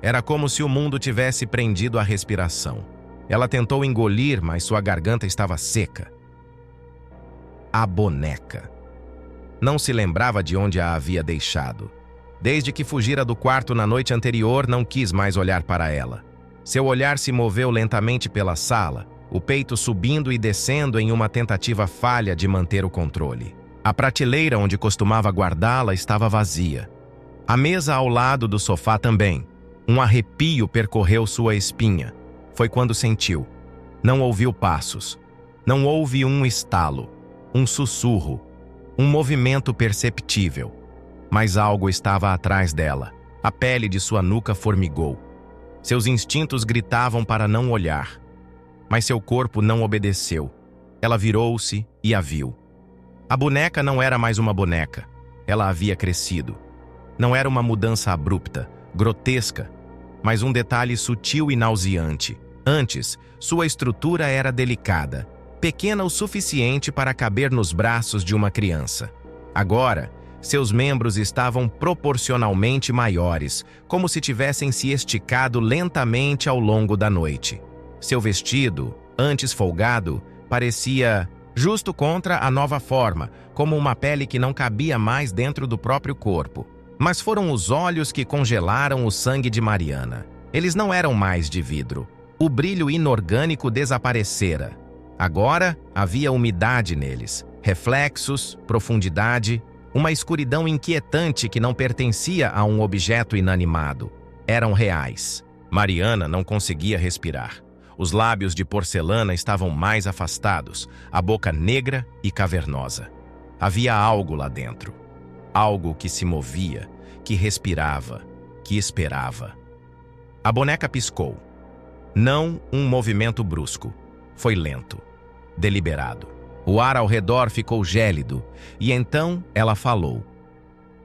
[SPEAKER 1] Era como se o mundo tivesse prendido a respiração. Ela tentou engolir, mas sua garganta estava seca. A boneca. Não se lembrava de onde a havia deixado. Desde que fugira do quarto na noite anterior, não quis mais olhar para ela. Seu olhar se moveu lentamente pela sala, o peito subindo e descendo em uma tentativa falha de manter o controle. A prateleira onde costumava guardá-la estava vazia. A mesa ao lado do sofá também. Um arrepio percorreu sua espinha. Foi quando sentiu. Não ouviu passos. Não houve um estalo, um sussurro, um movimento perceptível. Mas algo estava atrás dela. A pele de sua nuca formigou. Seus instintos gritavam para não olhar. Mas seu corpo não obedeceu. Ela virou-se e a viu. A boneca não era mais uma boneca. Ela havia crescido. Não era uma mudança abrupta, grotesca, mas um detalhe sutil e nauseante. Antes, sua estrutura era delicada, pequena o suficiente para caber nos braços de uma criança. Agora, seus membros estavam proporcionalmente maiores, como se tivessem se esticado lentamente ao longo da noite. Seu vestido, antes folgado, parecia justo contra a nova forma, como uma pele que não cabia mais dentro do próprio corpo. Mas foram os olhos que congelaram o sangue de Mariana. Eles não eram mais de vidro. O brilho inorgânico desaparecera. Agora havia umidade neles, reflexos, profundidade, uma escuridão inquietante que não pertencia a um objeto inanimado. Eram reais. Mariana não conseguia respirar. Os lábios de porcelana estavam mais afastados, a boca negra e cavernosa. Havia algo lá dentro. Algo que se movia, que respirava, que esperava. A boneca piscou. Não um movimento brusco. Foi lento, deliberado. O ar ao redor ficou gélido, e então ela falou.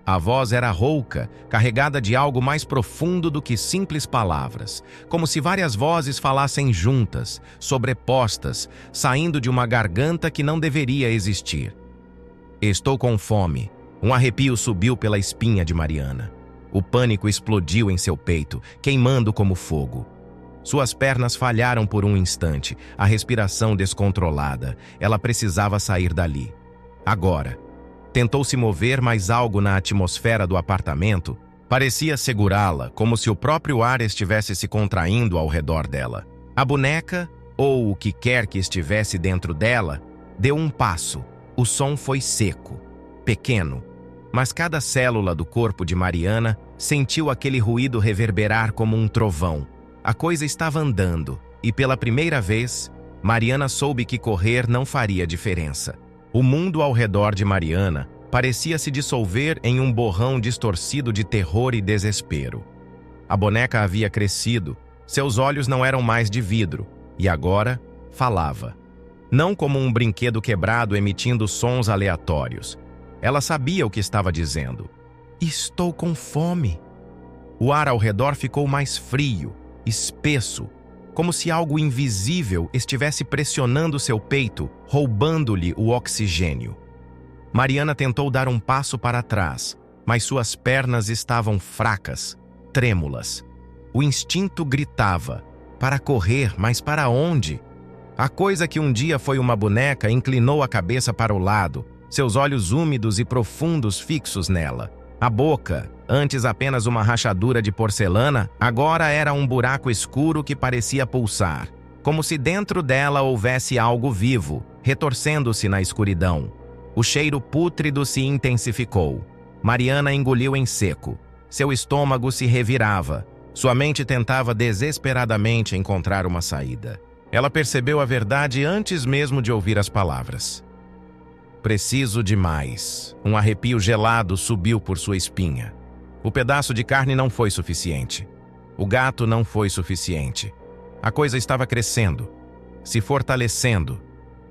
[SPEAKER 1] A voz era rouca, carregada de algo mais profundo do que simples palavras, como se várias vozes falassem juntas, sobrepostas, saindo de uma garganta que não deveria existir. Estou com fome. Um arrepio subiu pela espinha de Mariana. O pânico explodiu em seu peito, queimando como fogo. Suas pernas falharam por um instante, a respiração descontrolada. Ela precisava sair dali. Agora. Tentou se mover, mas algo na atmosfera do apartamento parecia segurá-la, como se o próprio ar estivesse se contraindo ao redor dela. A boneca, ou o que quer que estivesse dentro dela, deu um passo. O som foi seco. pequeno. Mas cada célula do corpo de Mariana sentiu aquele ruído reverberar como um trovão. A coisa estava andando, e pela primeira vez, Mariana soube que correr não faria diferença. O mundo ao redor de Mariana parecia se dissolver em um borrão distorcido de terror e desespero. A boneca havia crescido, seus olhos não eram mais de vidro, e agora falava. Não como um brinquedo quebrado emitindo sons aleatórios. Ela sabia o que estava dizendo. Estou com fome. O ar ao redor ficou mais frio, espesso, como se algo invisível estivesse pressionando seu peito, roubando-lhe o oxigênio. Mariana tentou dar um passo para trás, mas suas pernas estavam fracas, trêmulas. O instinto gritava, para correr, mas para onde? A coisa que um dia foi uma boneca inclinou a cabeça para o lado, seus olhos úmidos e profundos fixos nela. A boca, antes apenas uma rachadura de porcelana, agora era um buraco escuro que parecia pulsar, como se dentro dela houvesse algo vivo, retorcendo-se na escuridão. O cheiro pútrido se intensificou. Mariana engoliu em seco. Seu estômago se revirava. Sua mente tentava desesperadamente encontrar uma saída. Ela percebeu a verdade antes mesmo de ouvir as palavras. Preciso de mais. Um arrepio gelado subiu por sua espinha. O pedaço de carne não foi suficiente. O gato não foi suficiente. A coisa estava crescendo, se fortalecendo,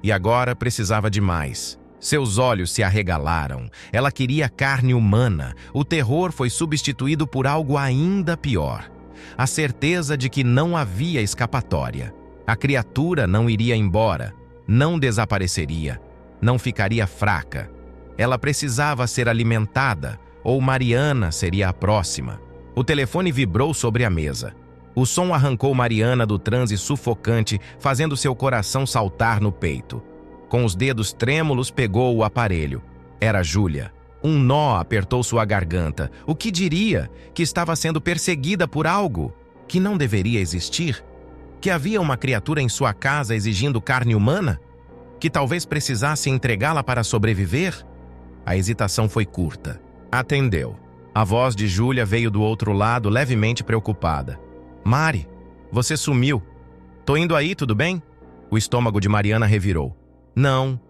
[SPEAKER 1] e agora precisava de mais. Seus olhos se arregalaram. Ela queria carne humana. O terror foi substituído por algo ainda pior. A certeza de que não havia escapatória. A criatura não iria embora, não desapareceria, não ficaria fraca. Ela precisava ser alimentada, ou Mariana seria a próxima. O telefone vibrou sobre a mesa. O som arrancou Mariana do transe sufocante, fazendo seu coração saltar no peito. Com os dedos trêmulos, pegou o aparelho. Era Júlia. Um nó apertou sua garganta. O que diria? Que estava sendo perseguida por algo que não deveria existir? Que havia uma criatura em sua casa exigindo carne humana? Que talvez precisasse entregá-la para sobreviver? A hesitação foi curta. Atendeu. A voz de Júlia veio do outro lado, levemente preocupada. Mari, você sumiu. Tô indo aí, tudo bem? O estômago de Mariana revirou. Não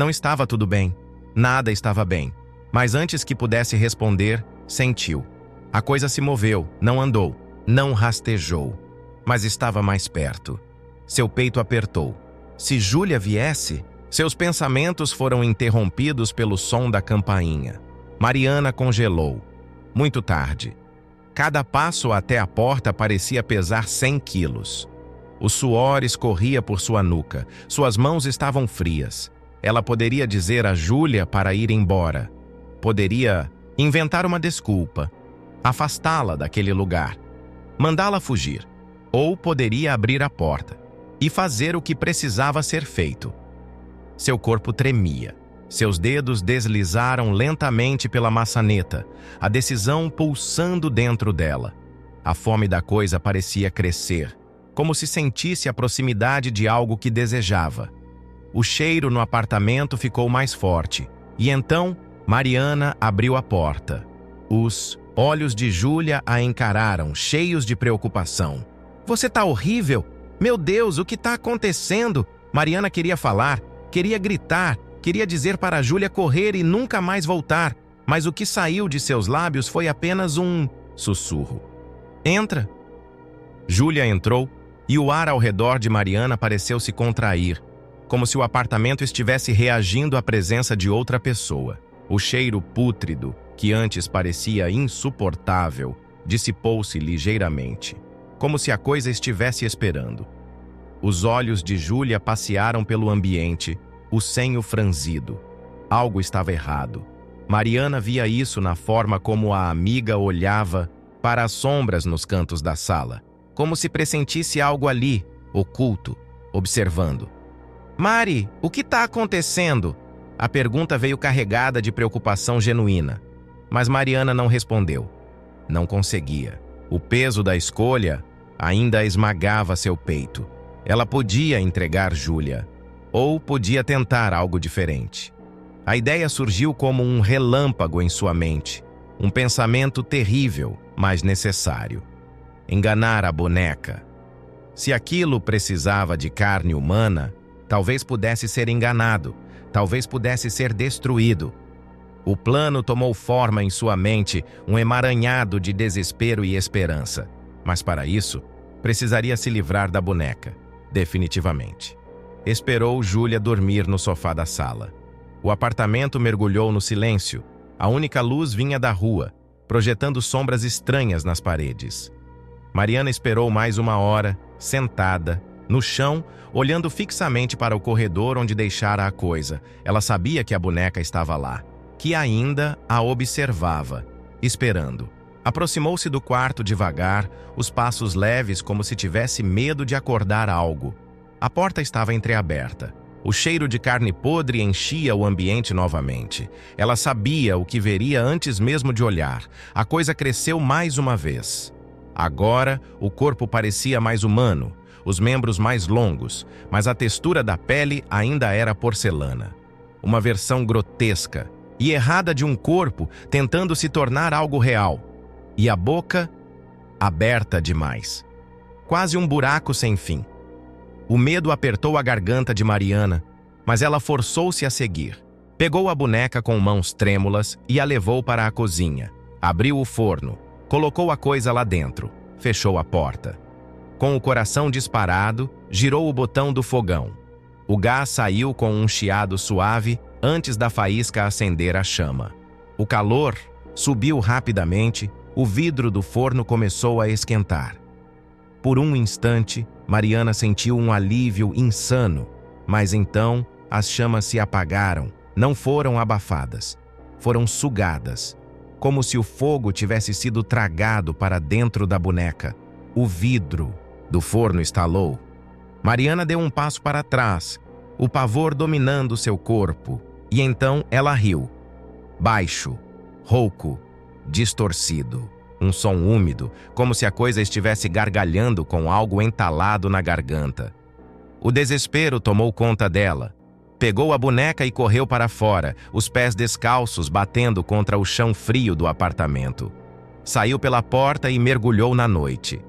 [SPEAKER 1] estava tudo bem. Nada estava bem. Mas antes que pudesse responder, sentiu. A coisa se moveu, não andou, não rastejou. Mas estava mais perto. Seu peito apertou. Se Júlia viesse, seus pensamentos foram interrompidos pelo som da campainha. Mariana congelou. Muito tarde. Cada passo até a porta parecia pesar 100 quilos. O suor escorria por sua nuca. Suas mãos estavam frias. Ela poderia dizer a Júlia para ir embora. Poderia inventar uma desculpa. Afastá-la daquele lugar. Mandá-la fugir. Ou poderia abrir a porta e fazer o que precisava ser feito. Seu corpo tremia. Seus dedos deslizaram lentamente pela maçaneta, a decisão pulsando dentro dela. A fome da coisa parecia crescer, como se sentisse a proximidade de algo que desejava. O cheiro no apartamento ficou mais forte, e então Mariana abriu a porta. Os olhos de Júlia a encararam, cheios de preocupação. Você tá horrível? Meu Deus, o que tá acontecendo? Mariana queria falar, queria gritar, queria dizer para Júlia correr e nunca mais voltar, mas o que saiu de seus lábios foi apenas um sussurro. Entra. Júlia entrou e o ar ao redor de Mariana pareceu se contrair, como se o apartamento estivesse reagindo à presença de outra pessoa. O cheiro pútrido, que antes parecia insuportável, dissipou-se ligeiramente, como se a coisa estivesse esperando. Os olhos de Júlia passearam pelo ambiente, o senho franzido. Algo estava errado. Mariana via isso na forma como a amiga olhava para as sombras nos cantos da sala, como se pressentisse algo ali, oculto, observando. Mari, o que está acontecendo? A pergunta veio carregada de preocupação genuína, mas Mariana não respondeu. Não conseguia. O peso da escolha ainda esmagava seu peito. Ela podia entregar Júlia, ou podia tentar algo diferente. A ideia surgiu como um relâmpago em sua mente, um pensamento terrível, mas necessário. Enganar a boneca. Se aquilo precisava de carne humana, talvez pudesse ser enganado, talvez pudesse ser destruído. O plano tomou forma em sua mente, um emaranhado de desespero e esperança. Mas para isso, precisaria se livrar da boneca, definitivamente. Esperou Júlia dormir no sofá da sala. O apartamento mergulhou no silêncio. A única luz vinha da rua, projetando sombras estranhas nas paredes. Mariana esperou mais 1 hora, sentada, no chão, olhando fixamente para o corredor onde deixara a coisa. Ela sabia que a boneca estava lá, que ainda a observava, esperando. Aproximou-se do quarto devagar, os passos leves como se tivesse medo de acordar algo. A porta estava entreaberta. O cheiro de carne podre enchia o ambiente novamente. Ela sabia o que veria antes mesmo de olhar. A coisa cresceu mais uma vez. Agora, o corpo parecia mais humano, os membros mais longos, mas a textura da pele ainda era porcelana. Uma versão grotesca e errada de um corpo tentando se tornar algo real. E a boca aberta demais. Quase um buraco sem fim. O medo apertou a garganta de Mariana, mas ela forçou-se a seguir. Pegou a boneca com mãos trêmulas e a levou para a cozinha. Abriu o forno, colocou a coisa lá dentro, fechou a porta. Com o coração disparado, girou o botão do fogão. O gás saiu com um chiado suave antes da faísca acender a chama. O calor subiu rapidamente, o vidro do forno começou a esquentar. Por um instante, Mariana sentiu um alívio insano, mas então as chamas se apagaram, não foram abafadas, foram sugadas, como se o fogo tivesse sido tragado para dentro da boneca. O vidro do forno estalou. Mariana deu um passo para trás, o pavor dominando seu corpo, e então ela riu. Baixo, rouco, distorcido. Um som úmido, como se a coisa estivesse gargalhando com algo entalado na garganta. O desespero tomou conta dela. Pegou a boneca e correu para fora, os pés descalços batendo contra o chão frio do apartamento. Saiu pela porta e mergulhou na noite.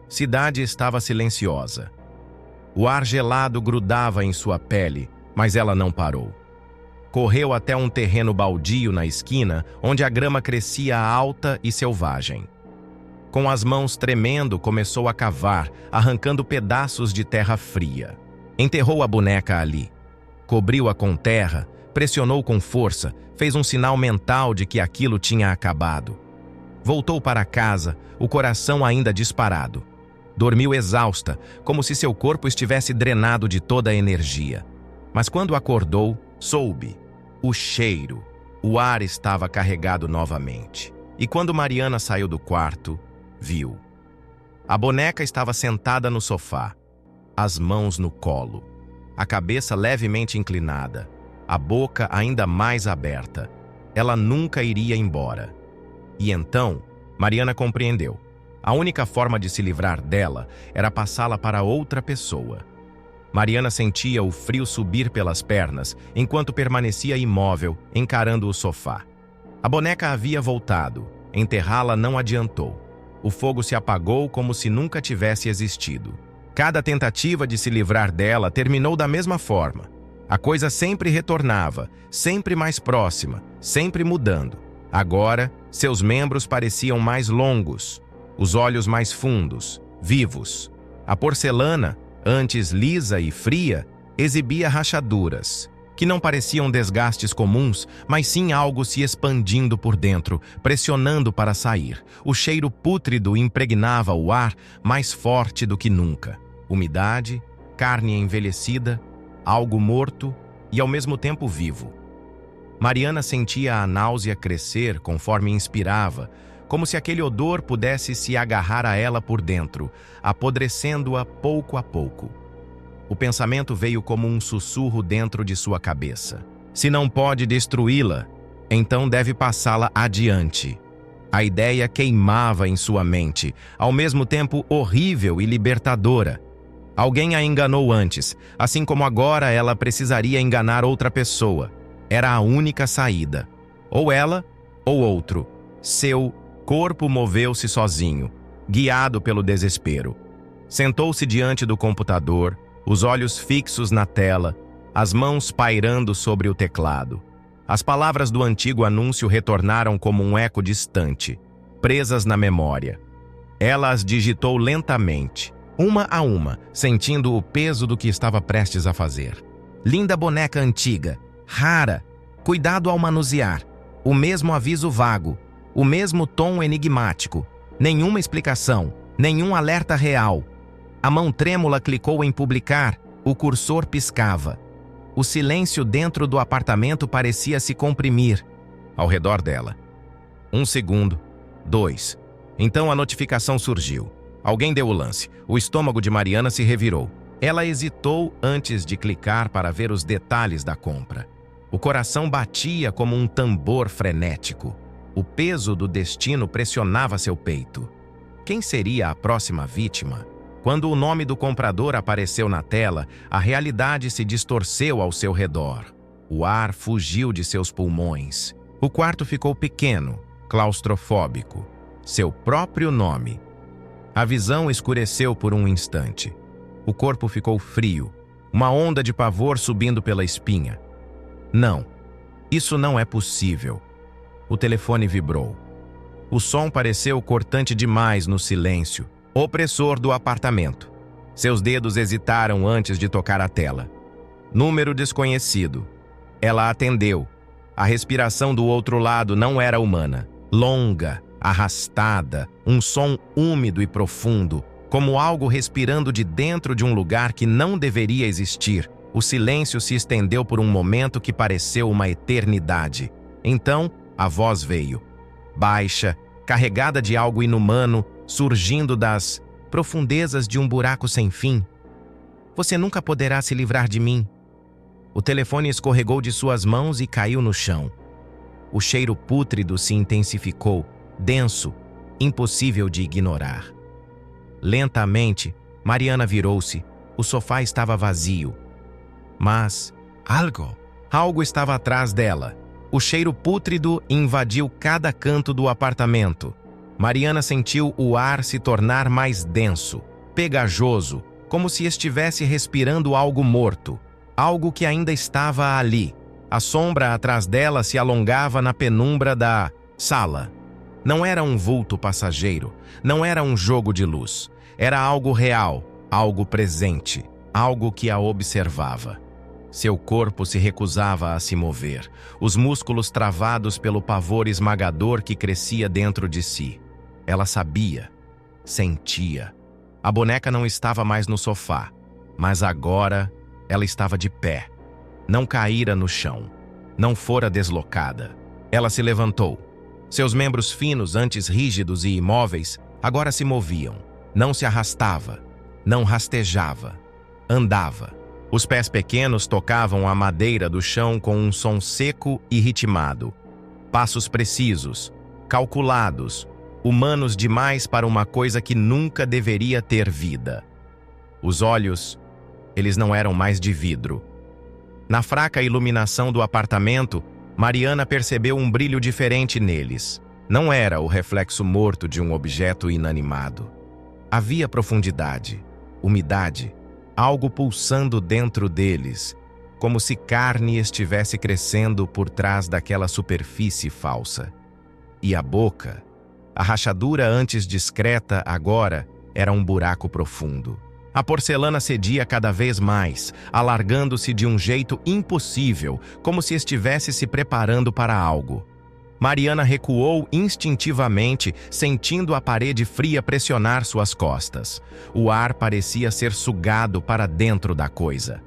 [SPEAKER 1] Cidade estava silenciosa. O ar gelado grudava em sua pele, mas ela não parou. Correu até um terreno baldio na esquina, onde a grama crescia alta e selvagem. Com as mãos tremendo, começou a cavar, arrancando pedaços de terra fria. Enterrou a boneca ali. Cobriu-a com terra, pressionou com força, fez um sinal mental de que aquilo tinha acabado. Voltou para casa, o coração ainda disparado. Dormiu exausta, como se seu corpo estivesse drenado de toda a energia. Mas quando acordou, soube. O cheiro. O ar estava carregado novamente. E quando Mariana saiu do quarto, viu. A boneca estava sentada no sofá, as mãos no colo, a cabeça levemente inclinada, a boca ainda mais aberta. Ela nunca iria embora. E então, Mariana compreendeu. A única forma de se livrar dela era passá-la para outra pessoa. Mariana sentia o frio subir pelas pernas, enquanto permanecia imóvel, encarando o sofá. A boneca havia voltado. Enterrá-la não adiantou. O fogo se apagou como se nunca tivesse existido. Cada tentativa de se livrar dela terminou da mesma forma. A coisa sempre retornava, sempre mais próxima, sempre mudando. Agora, seus membros pareciam mais longos, os olhos mais fundos, vivos. A porcelana, antes lisa e fria, exibia rachaduras, que não pareciam desgastes comuns, mas sim algo se expandindo por dentro, pressionando para sair. O cheiro pútrido impregnava o ar mais forte do que nunca. Umidade, carne envelhecida, algo morto e ao mesmo tempo vivo. Mariana sentia a náusea crescer conforme inspirava, como se aquele odor pudesse se agarrar a ela por dentro, apodrecendo-a pouco a pouco. O pensamento veio como um sussurro dentro de sua cabeça. Se não pode destruí-la, então deve passá-la adiante. A ideia queimava em sua mente, ao mesmo tempo horrível e libertadora. Alguém a enganou antes, assim como agora ela precisaria enganar outra pessoa. Era a única saída. Ou ela, ou outro. Seu corpo moveu-se sozinho, guiado pelo desespero. Sentou-se diante do computador, os olhos fixos na tela, as mãos pairando sobre o teclado. As palavras do antigo anúncio retornaram como um eco distante, presas na memória. Ela as digitou lentamente, uma a uma, sentindo o peso do que estava prestes a fazer. Linda boneca antiga, rara, cuidado ao manusear, o mesmo aviso vago, o mesmo tom enigmático, nenhuma explicação, nenhum alerta real. A mão trêmula clicou em publicar, o cursor piscava. O silêncio dentro do apartamento parecia se comprimir ao redor dela. 1 segundo, 2. Então a notificação surgiu. Alguém deu o lance. O estômago de Mariana se revirou. Ela hesitou antes de clicar para ver os detalhes da compra. O coração batia como um tambor frenético. O peso do destino pressionava seu peito. Quem seria a próxima vítima? Quando o nome do comprador apareceu na tela, a realidade se distorceu ao seu redor. O ar fugiu de seus pulmões. O quarto ficou pequeno, claustrofóbico. Seu próprio nome. A visão escureceu por um instante. O corpo ficou frio, uma onda de pavor subindo pela espinha. Não, isso não é possível. O telefone vibrou. O som pareceu cortante demais no silêncio, opressor do apartamento. Seus dedos hesitaram antes de tocar a tela. Número desconhecido. Ela atendeu. A respiração do outro lado não era humana. Longa, arrastada, um som úmido e profundo, como algo respirando de dentro de um lugar que não deveria existir. O silêncio se estendeu por um momento que pareceu uma eternidade. Então, a voz veio. Baixa, carregada de algo inumano, surgindo das profundezas de um buraco sem fim. Você nunca poderá se livrar de mim. O telefone escorregou de suas mãos e caiu no chão. O cheiro pútrido se intensificou, denso, impossível de ignorar. Lentamente, Mariana virou-se. O sofá estava vazio. Mas algo estava atrás dela. O cheiro pútrido invadiu cada canto do apartamento. Mariana sentiu o ar se tornar mais denso, pegajoso, como se estivesse respirando algo morto, algo que ainda estava ali. A sombra atrás dela se alongava na penumbra da sala. Não era um vulto passageiro, não era um jogo de luz. Era algo real, algo presente, algo que a observava. Seu corpo se recusava a se mover, os músculos travados pelo pavor esmagador que crescia dentro de si. Ela sabia, sentia. A boneca não estava mais no sofá, mas agora ela estava de pé. Não caíra no chão, não fora deslocada. Ela se levantou. Seus membros finos, antes rígidos e imóveis, agora se moviam. Não se arrastava, não rastejava, andava. Os pés pequenos tocavam a madeira do chão com um som seco e ritmado. Passos precisos, calculados, humanos demais para uma coisa que nunca deveria ter vida. Os olhos, eles não eram mais de vidro. Na fraca iluminação do apartamento, Mariana percebeu um brilho diferente neles. Não era o reflexo morto de um objeto inanimado. Havia profundidade, umidade, algo pulsando dentro deles, como se carne estivesse crescendo por trás daquela superfície falsa. E a boca, a rachadura antes discreta agora, era um buraco profundo. A porcelana cedia cada vez mais, alargando-se de um jeito impossível, como se estivesse se preparando para algo. Mariana recuou instintivamente, sentindo a parede fria pressionar suas costas. O ar parecia ser sugado para dentro da coisa.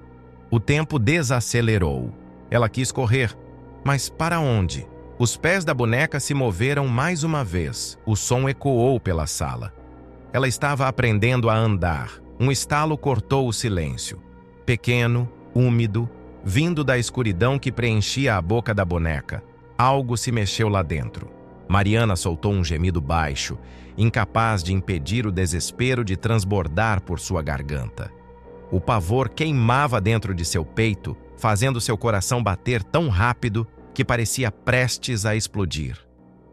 [SPEAKER 1] O tempo desacelerou. Ela quis correr, mas para onde? Os pés da boneca se moveram mais uma vez. O som ecoou pela sala. Ela estava aprendendo a andar. Um estalo cortou o silêncio. Pequeno, úmido, vindo da escuridão que preenchia a boca da boneca. Algo se mexeu lá dentro. Mariana soltou um gemido baixo, incapaz de impedir o desespero de transbordar por sua garganta. O pavor queimava dentro de seu peito, fazendo seu coração bater tão rápido que parecia prestes a explodir.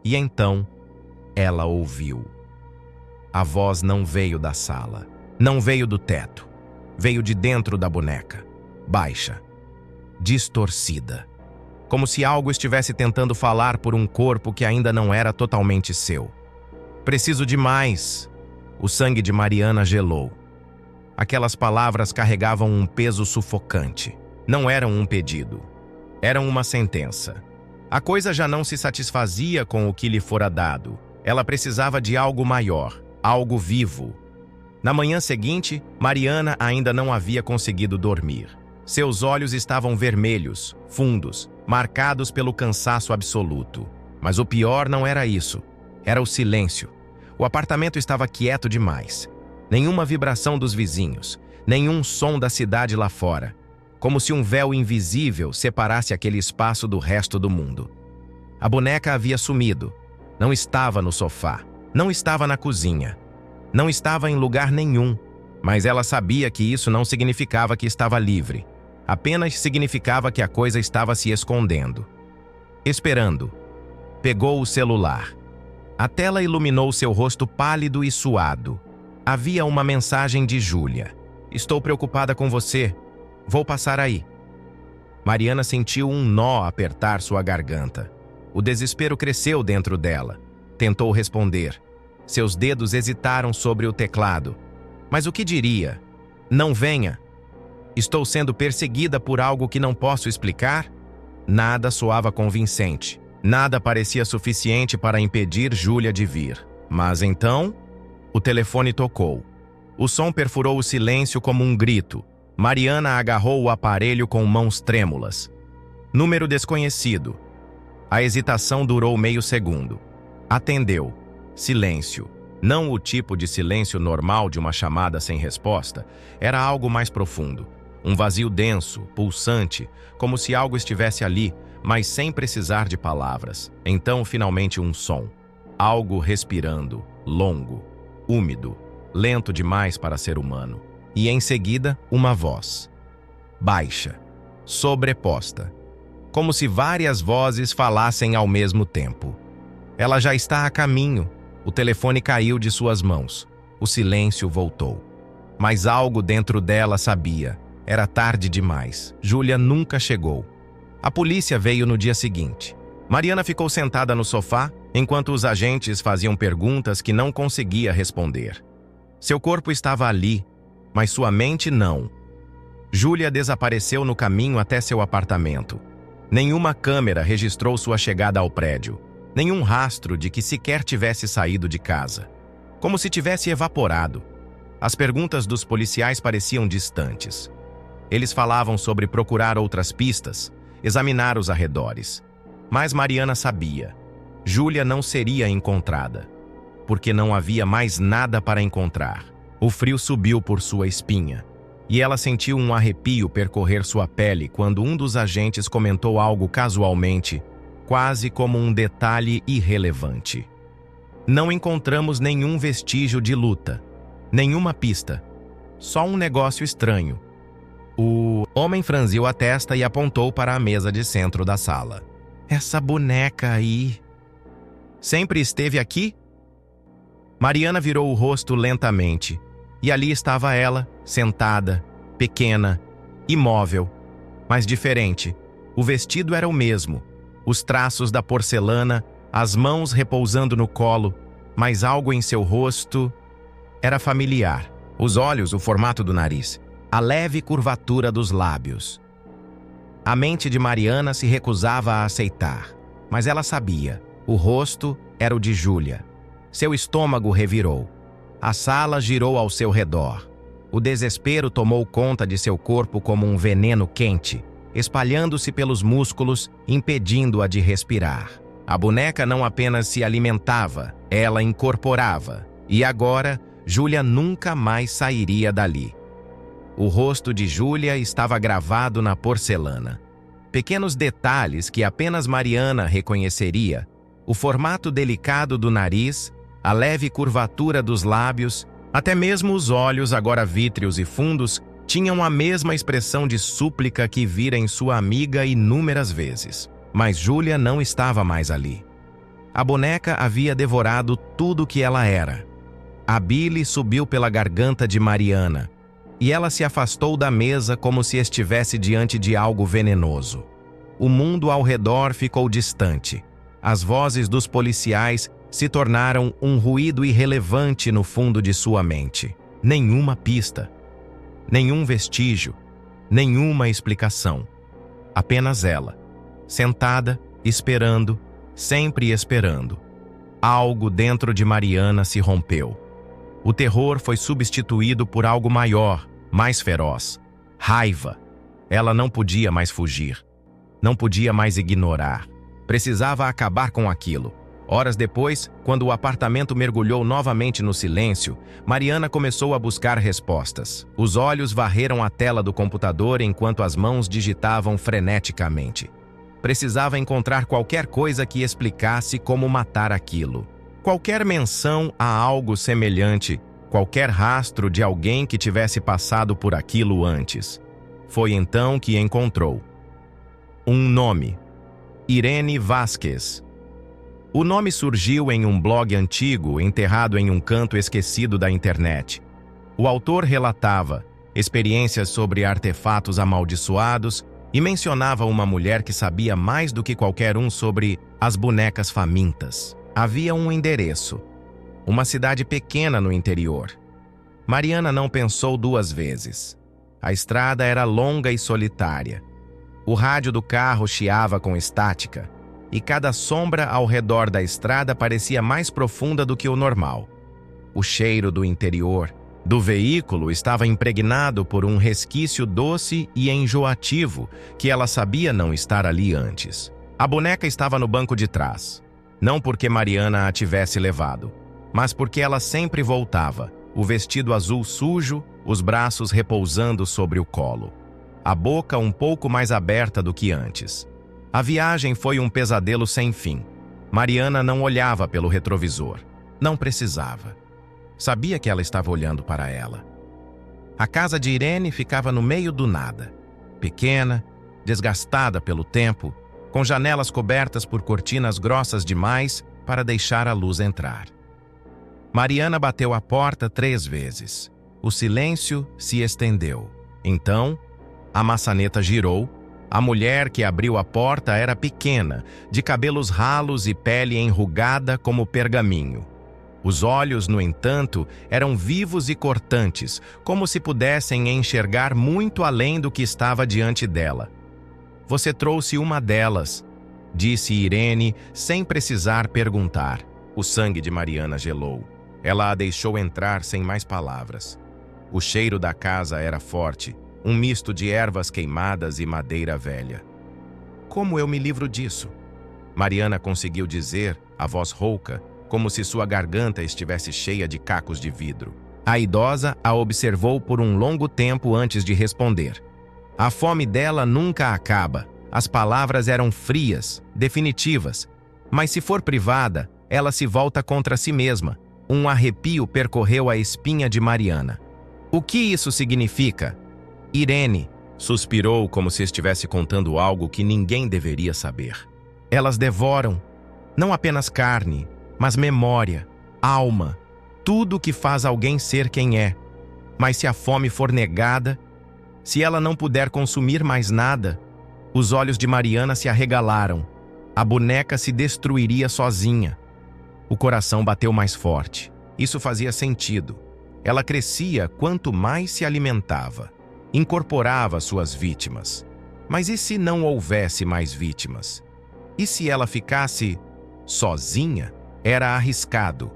[SPEAKER 1] E então, ela ouviu. A voz não veio da sala, não veio do teto, veio de dentro da boneca, baixa, distorcida, como se algo estivesse tentando falar por um corpo que ainda não era totalmente seu. Preciso de mais. O sangue de Mariana gelou. Aquelas palavras carregavam um peso sufocante. Não eram um pedido. Eram uma sentença. A coisa já não se satisfazia com o que lhe fora dado. Ela precisava de algo maior, algo vivo. Na manhã seguinte, Mariana ainda não havia conseguido dormir. Seus olhos estavam vermelhos, fundos, marcados pelo cansaço absoluto. Mas o pior não era isso. Era o silêncio. O apartamento estava quieto demais. Nenhuma vibração dos vizinhos, nenhum som da cidade lá fora. Como se um véu invisível separasse aquele espaço do resto do mundo. A boneca havia sumido. Não estava no sofá. Não estava na cozinha. Não estava em lugar nenhum. Mas ela sabia que isso não significava que estava livre. Apenas significava que a coisa estava se escondendo. Esperando. Pegou o celular. A tela iluminou seu rosto pálido e suado. Havia uma mensagem de Júlia. Estou preocupada com você. Vou passar aí. Mariana sentiu um nó apertar sua garganta. O desespero cresceu dentro dela. Tentou responder. Seus dedos hesitaram sobre o teclado. Mas o que diria? Não venha. Estou sendo perseguida por algo que não posso explicar? Nada soava convincente. Nada parecia suficiente para impedir Júlia de vir. Mas então, o telefone tocou. O som perfurou o silêncio como um grito. Mariana agarrou o aparelho com mãos trêmulas. Número desconhecido. A hesitação durou meio segundo. Atendeu. Silêncio. Não o tipo de silêncio normal de uma chamada sem resposta. Era algo mais profundo. Um vazio denso, pulsante, como se algo estivesse ali, mas sem precisar de palavras. Então, finalmente, um som. Algo respirando, longo, úmido, lento demais para ser humano. E em seguida, uma voz. Baixa, sobreposta. Como se várias vozes falassem ao mesmo tempo. Ela já está a caminho. O telefone caiu de suas mãos. O silêncio voltou. Mas algo dentro dela sabia. Era tarde demais. Júlia nunca chegou. A polícia veio no dia seguinte. Mariana ficou sentada no sofá, enquanto os agentes faziam perguntas que não conseguia responder. Seu corpo estava ali, mas sua mente não. Júlia desapareceu no caminho até seu apartamento. Nenhuma câmera registrou sua chegada ao prédio. Nenhum rastro de que sequer tivesse saído de casa. Como se tivesse evaporado. As perguntas dos policiais pareciam distantes. Eles falavam sobre procurar outras pistas, examinar os arredores. Mas Mariana sabia. Júlia não seria encontrada. Porque não havia mais nada para encontrar. O frio subiu por sua espinha. E ela sentiu um arrepio percorrer sua pele quando um dos agentes comentou algo casualmente, quase como um detalhe irrelevante. Não encontramos nenhum vestígio de luta. Nenhuma pista. Só um negócio estranho. O homem franziu a testa e apontou para a mesa de centro da sala. Essa boneca aí... Sempre esteve aqui? Mariana virou o rosto lentamente. E ali estava ela, sentada, pequena, imóvel, mas diferente. O vestido era o mesmo. Os traços da porcelana, as mãos repousando no colo, mas algo em seu rosto era familiar. Os olhos, o formato do nariz, a leve curvatura dos lábios. A mente de Mariana se recusava a aceitar, mas ela sabia. O rosto era o de Júlia. Seu estômago revirou. A sala girou ao seu redor. O desespero tomou conta de seu corpo como um veneno quente, espalhando-se pelos músculos, impedindo-a de respirar. A boneca não apenas se alimentava, ela incorporava. E agora, Júlia nunca mais sairia dali. O rosto de Júlia estava gravado na porcelana. Pequenos detalhes que apenas Mariana reconheceria, o formato delicado do nariz, a leve curvatura dos lábios, até mesmo os olhos agora vítreos e fundos, Tinham a mesma expressão de súplica que vira em sua amiga inúmeras vezes. Mas Júlia não estava mais ali. A boneca havia devorado tudo que ela era. A bile subiu pela garganta de Mariana, e ela se afastou da mesa como se estivesse diante de algo venenoso. O mundo ao redor ficou distante. As vozes dos policiais se tornaram um ruído irrelevante no fundo de sua mente. Nenhuma pista, nenhum vestígio, nenhuma explicação. Apenas ela, sentada, esperando, sempre esperando. Algo dentro de Mariana se rompeu. O terror foi substituído por algo maior, mais feroz. Raiva. Ela não podia mais fugir. Não podia mais ignorar. Precisava acabar com aquilo. Horas depois, quando o apartamento mergulhou novamente no silêncio, Mariana começou a buscar respostas. Os olhos varreram a tela do computador enquanto as mãos digitavam freneticamente. Precisava encontrar qualquer coisa que explicasse como matar aquilo. Qualquer menção a algo semelhante, qualquer rastro de alguém que tivesse passado por aquilo antes. Foi então que encontrou um nome: Irene Vasquez. O nome surgiu em um blog antigo enterrado em um canto esquecido da internet. O autor relatava experiências sobre artefatos amaldiçoados e mencionava uma mulher que sabia mais do que qualquer um sobre as bonecas famintas. Havia um endereço, uma cidade pequena no interior. Mariana não pensou duas vezes. A estrada era longa e solitária. O rádio do carro chiava com estática, e cada sombra ao redor da estrada parecia mais profunda do que o normal. O cheiro do interior do veículo estava impregnado por um resquício doce e enjoativo que ela sabia não estar ali antes. A boneca estava no banco de trás. Não porque Mariana a tivesse levado, mas porque ela sempre voltava, o vestido azul sujo, os braços repousando sobre o colo. A boca um pouco mais aberta do que antes. A viagem foi um pesadelo sem fim. Mariana não olhava pelo retrovisor. Não precisava. Sabia que ela estava olhando para ela. A casa de Irene ficava no meio do nada. Pequena, desgastada pelo tempo, com janelas cobertas por cortinas grossas demais para deixar a luz entrar. Mariana bateu a porta 3 vezes. O silêncio se estendeu. Então, a maçaneta girou. A mulher que abriu a porta era pequena, de cabelos ralos e pele enrugada como pergaminho. Os olhos, no entanto, eram vivos e cortantes, como se pudessem enxergar muito além do que estava diante dela. "Você trouxe uma delas", disse Irene, sem precisar perguntar. O sangue de Mariana gelou. Ela a deixou entrar sem mais palavras. O cheiro da casa era forte, um misto de ervas queimadas e madeira velha. "Como eu me livro disso?" Mariana conseguiu dizer, a voz rouca, como se sua garganta estivesse cheia de cacos de vidro. A idosa a observou por um longo tempo antes de responder. A fome dela nunca acaba. As palavras eram frias, definitivas. Mas se for privada, ela se volta contra si mesma. Um arrepio percorreu a espinha de Mariana. "O que isso significa?" Irene suspirou como se estivesse contando algo que ninguém deveria saber. "Elas devoram, não apenas carne, mas memória, alma, tudo que faz alguém ser quem é. Mas se a fome for negada, se ela não puder consumir mais nada..." Os olhos de Mariana se arregalaram. A boneca se destruiria sozinha. O coração bateu mais forte. Isso fazia sentido. Ela crescia quanto mais se alimentava. Incorporava suas vítimas. Mas e se não houvesse mais vítimas? E se ela ficasse sozinha? Era arriscado,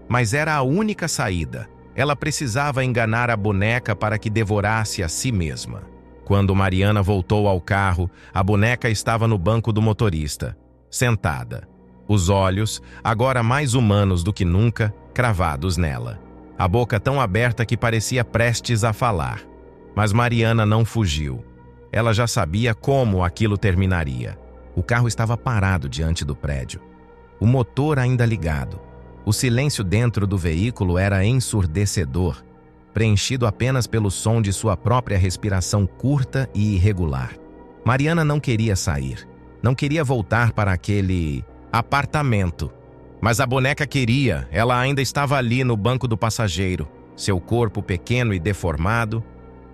[SPEAKER 1] mas era a única saída. Ela precisava enganar a boneca para que devorasse a si mesma. Quando Mariana voltou ao carro, a boneca estava no banco do motorista, sentada. Os olhos, agora mais humanos do que nunca, cravados nela. A boca tão aberta que parecia prestes a falar. Mas Mariana não fugiu. Ela já sabia como aquilo terminaria. O carro estava parado diante do prédio. O motor ainda ligado. O silêncio dentro do veículo era ensurdecedor. preenchido apenas pelo som de sua própria respiração curta e irregular. Mariana não queria sair. Não queria voltar para aquele apartamento. Mas a boneca queria. Ela ainda estava ali no banco do passageiro. Seu corpo pequeno e deformado,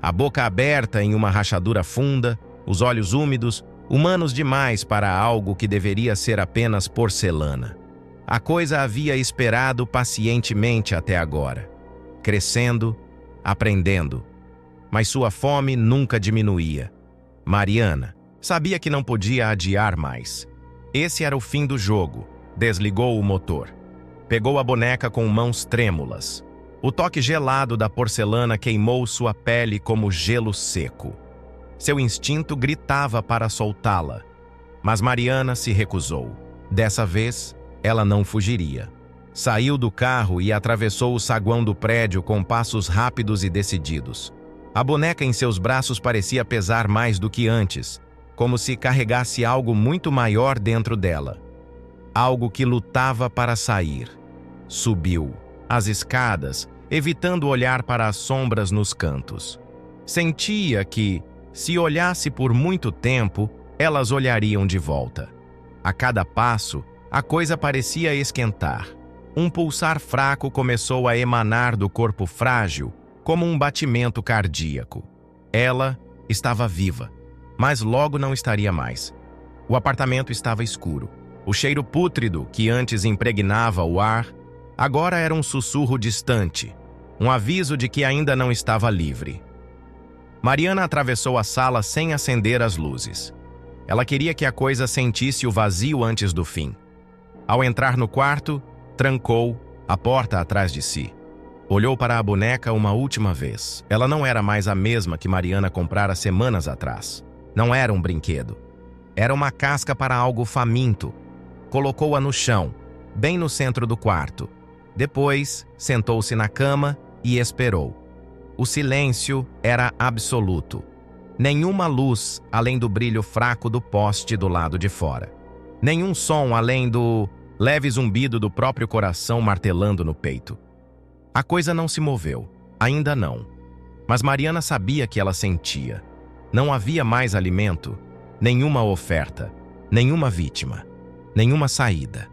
[SPEAKER 1] a boca aberta em uma rachadura funda, os olhos úmidos, humanos demais para algo que deveria ser apenas porcelana. A coisa havia esperado pacientemente até agora, crescendo, aprendendo. Mas sua fome nunca diminuía. Mariana sabia que não podia adiar mais. Esse era o fim do jogo. Desligou o motor. Pegou a boneca com mãos trêmulas. O toque gelado da porcelana queimou sua pele como gelo seco. Seu instinto gritava para soltá-la, mas Mariana se recusou. Dessa vez, ela não fugiria. Saiu do carro e atravessou o saguão do prédio com passos rápidos e decididos. A boneca em seus braços parecia pesar mais do que antes, como se carregasse algo muito maior dentro dela. Algo que lutava para sair. Subiu as escadas, evitando olhar para as sombras nos cantos. Sentia que, se olhasse por muito tempo, elas olhariam de volta. A cada passo, a coisa parecia esquentar. Um pulsar fraco começou a emanar do corpo frágil, como um batimento cardíaco. Ela estava viva, mas logo não estaria mais. O apartamento estava escuro. O cheiro pútrido, que antes impregnava o ar, agora era um sussurro distante, um aviso de que ainda não estava livre. Mariana atravessou a sala sem acender as luzes. Ela queria que a coisa sentisse o vazio antes do fim. Ao entrar no quarto, trancou a porta atrás de si. Olhou para a boneca uma última vez. Ela não era mais a mesma que Mariana comprara semanas atrás. Não era um brinquedo. Era uma casca para algo faminto. Colocou-a no chão, bem no centro do quarto. Depois, sentou-se na cama e esperou. O silêncio era absoluto. Nenhuma luz além do brilho fraco do poste do lado de fora. Nenhum som além do leve zumbido do próprio coração martelando no peito. A coisa não se moveu, ainda não. Mas Mariana sabia que ela sentia. Não havia mais alimento, nenhuma oferta, nenhuma vítima, nenhuma saída.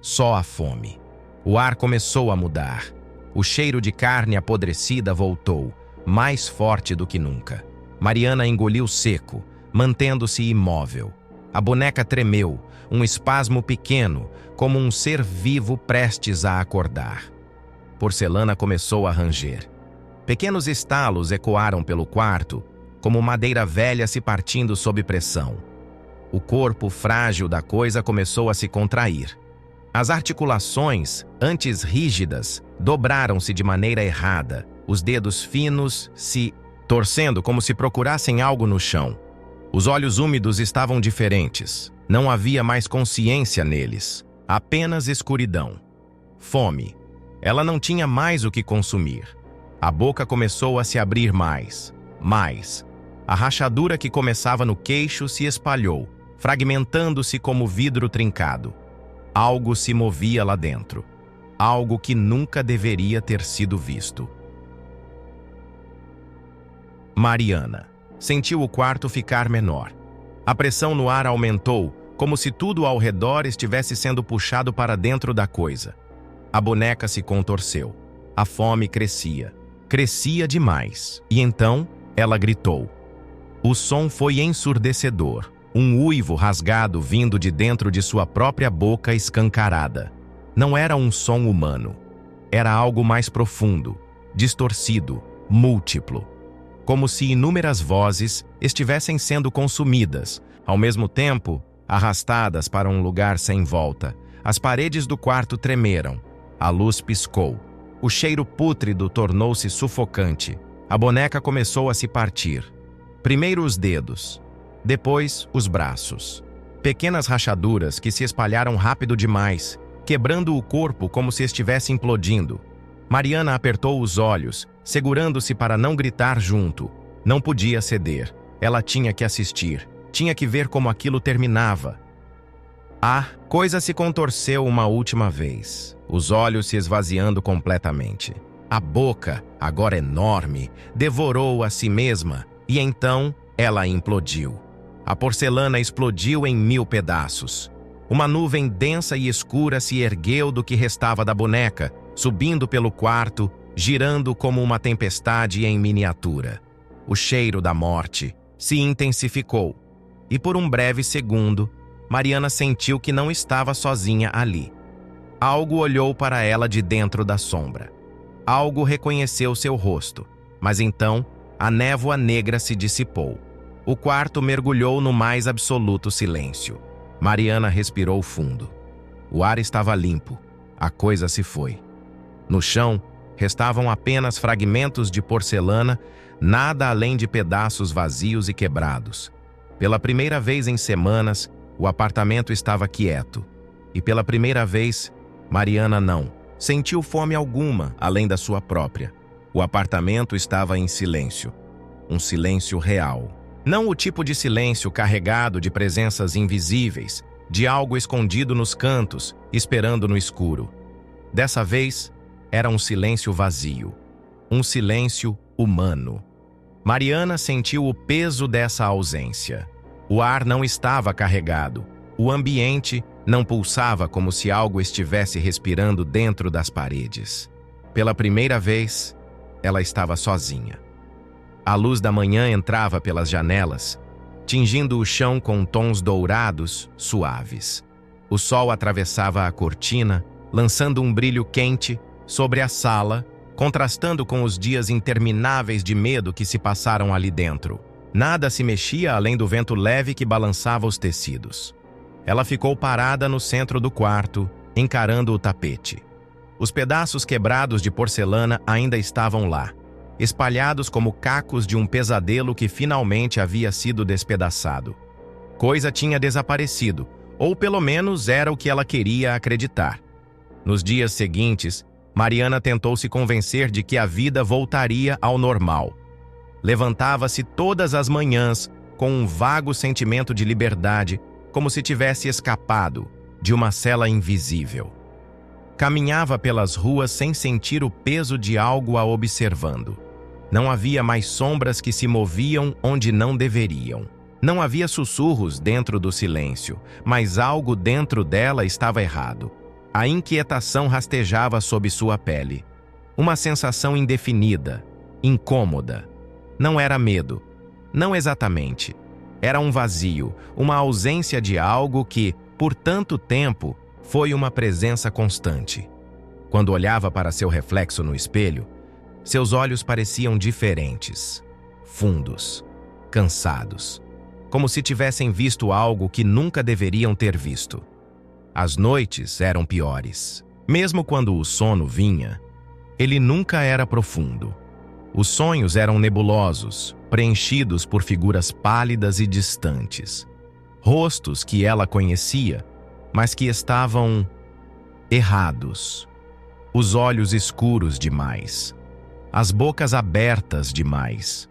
[SPEAKER 1] Só a fome. O ar começou a mudar. O cheiro de carne apodrecida voltou, mais forte do que nunca. Mariana engoliu seco, mantendo-se imóvel. A boneca tremeu, um espasmo pequeno, como um ser vivo prestes a acordar. Porcelana começou a ranger. Pequenos estalos ecoaram pelo quarto, como madeira velha se partindo sob pressão. O corpo frágil da coisa começou a se contrair. As articulações, antes rígidas, dobraram-se de maneira errada, os dedos finos se torcendo como se procurassem algo no chão. Os olhos úmidos estavam diferentes. Não havia mais consciência neles, apenas escuridão. Fome. Ela não tinha mais o que consumir. A boca começou a se abrir mais. A rachadura que começava no queixo se espalhou, fragmentando-se como vidro trincado. Algo se movia lá dentro. Algo que nunca deveria ter sido visto. Mariana sentiu o quarto ficar menor. A pressão no ar aumentou, como se tudo ao redor estivesse sendo puxado para dentro da coisa. A boneca se contorceu. A fome crescia. Crescia demais. E então, ela gritou. O som foi ensurdecedor. Um uivo rasgado vindo de dentro de sua própria boca escancarada. Não era um som humano. Era algo mais profundo, distorcido, múltiplo. Como se inúmeras vozes estivessem sendo consumidas, ao mesmo tempo, arrastadas para um lugar sem volta. As paredes do quarto tremeram. A luz piscou. O cheiro pútrido tornou-se sufocante. A boneca começou a se partir. Primeiro os dedos, depois os braços. Pequenas rachaduras que se espalharam rápido demais, quebrando o corpo como se estivesse implodindo. Mariana apertou os olhos, segurando-se para não gritar junto. Não podia ceder. Ela tinha que assistir. Tinha que ver como aquilo terminava. A coisa se contorceu uma última vez, os olhos se esvaziando completamente. A boca, agora enorme, devorou a si mesma e então ela implodiu. A porcelana explodiu em 1000 pedaços. Uma nuvem densa e escura se ergueu do que restava da boneca, subindo pelo quarto, girando como uma tempestade em miniatura. O cheiro da morte se intensificou, e por um breve segundo, Mariana sentiu que não estava sozinha ali. Algo olhou para ela de dentro da sombra. Algo reconheceu seu rosto, mas então a névoa negra se dissipou. O quarto mergulhou no mais absoluto silêncio. Mariana respirou fundo. O ar estava limpo. A coisa se foi. No chão, restavam apenas fragmentos de porcelana, nada além de pedaços vazios e quebrados. Pela primeira vez em semanas, o apartamento estava quieto. E pela primeira vez, Mariana não sentiu fome alguma além da sua própria. O apartamento estava em silêncio. Um silêncio real. Não o tipo de silêncio carregado de presenças invisíveis, de algo escondido nos cantos, esperando no escuro. Dessa vez, era um silêncio vazio. Um silêncio humano. Mariana sentiu o peso dessa ausência. O ar não estava carregado. O ambiente não pulsava como se algo estivesse respirando dentro das paredes. Pela primeira vez, ela estava sozinha. A luz da manhã entrava pelas janelas, tingindo o chão com tons dourados, suaves. O sol atravessava a cortina, lançando um brilho quente sobre a sala, contrastando com os dias intermináveis de medo que se passaram ali dentro. Nada se mexia além do vento leve que balançava os tecidos. Ela ficou parada no centro do quarto, encarando o tapete. Os pedaços quebrados de porcelana ainda estavam lá, espalhados como cacos de um pesadelo que finalmente havia sido despedaçado. Coisa tinha desaparecido, ou pelo menos era o que ela queria acreditar. Nos dias seguintes, Mariana tentou se convencer de que a vida voltaria ao normal. Levantava-se todas as manhãs com um vago sentimento de liberdade, como se tivesse escapado de uma cela invisível. Caminhava pelas ruas sem sentir o peso de algo a observando. Não havia mais sombras que se moviam onde não deveriam. Não havia sussurros dentro do silêncio, mas algo dentro dela estava errado. A inquietação rastejava sob sua pele. Uma sensação indefinida, incômoda. Não era medo. Não exatamente. Era um vazio, uma ausência de algo que, por tanto tempo, foi uma presença constante. Quando olhava para seu reflexo no espelho, seus olhos pareciam diferentes, fundos, cansados, como se tivessem visto algo que nunca deveriam ter visto. As noites eram piores. Mesmo quando o sono vinha, ele nunca era profundo. Os sonhos eram nebulosos, preenchidos por figuras pálidas e distantes. Rostos que ela conhecia, mas que estavam errados. Os olhos escuros demais. As bocas abertas demais.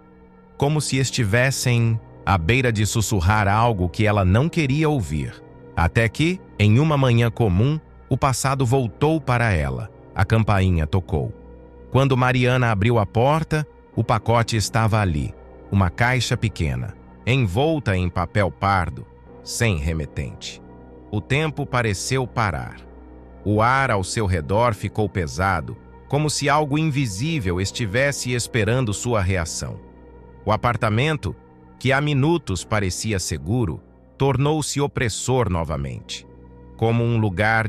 [SPEAKER 1] Como se estivessem à beira de sussurrar algo que ela não queria ouvir. Até que, em uma manhã comum, o passado voltou para ela. A campainha tocou. Quando Mariana abriu a porta, o pacote estava ali. Uma caixa pequena, envolta em papel pardo, sem remetente. O tempo pareceu parar. O ar ao seu redor ficou pesado, como se algo invisível estivesse esperando sua reação. O apartamento, que há minutos parecia seguro, tornou-se opressor novamente, como um lugar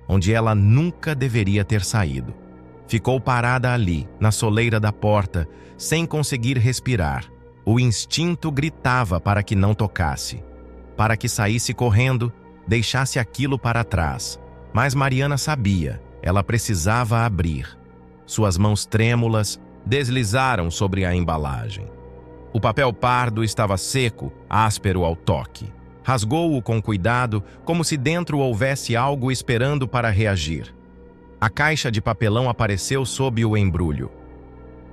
[SPEAKER 1] onde ela nunca deveria ter saído. Ficou parada ali, na soleira da porta, sem conseguir respirar. O instinto gritava para que não tocasse, para que saísse correndo, deixasse aquilo para trás. Mas Mariana sabia, ela precisava abrir. Suas mãos trêmulas deslizaram sobre a embalagem. O papel pardo estava seco, áspero ao toque. Rasgou-o com cuidado, como se dentro houvesse algo esperando para reagir. A caixa de papelão apareceu sob o embrulho.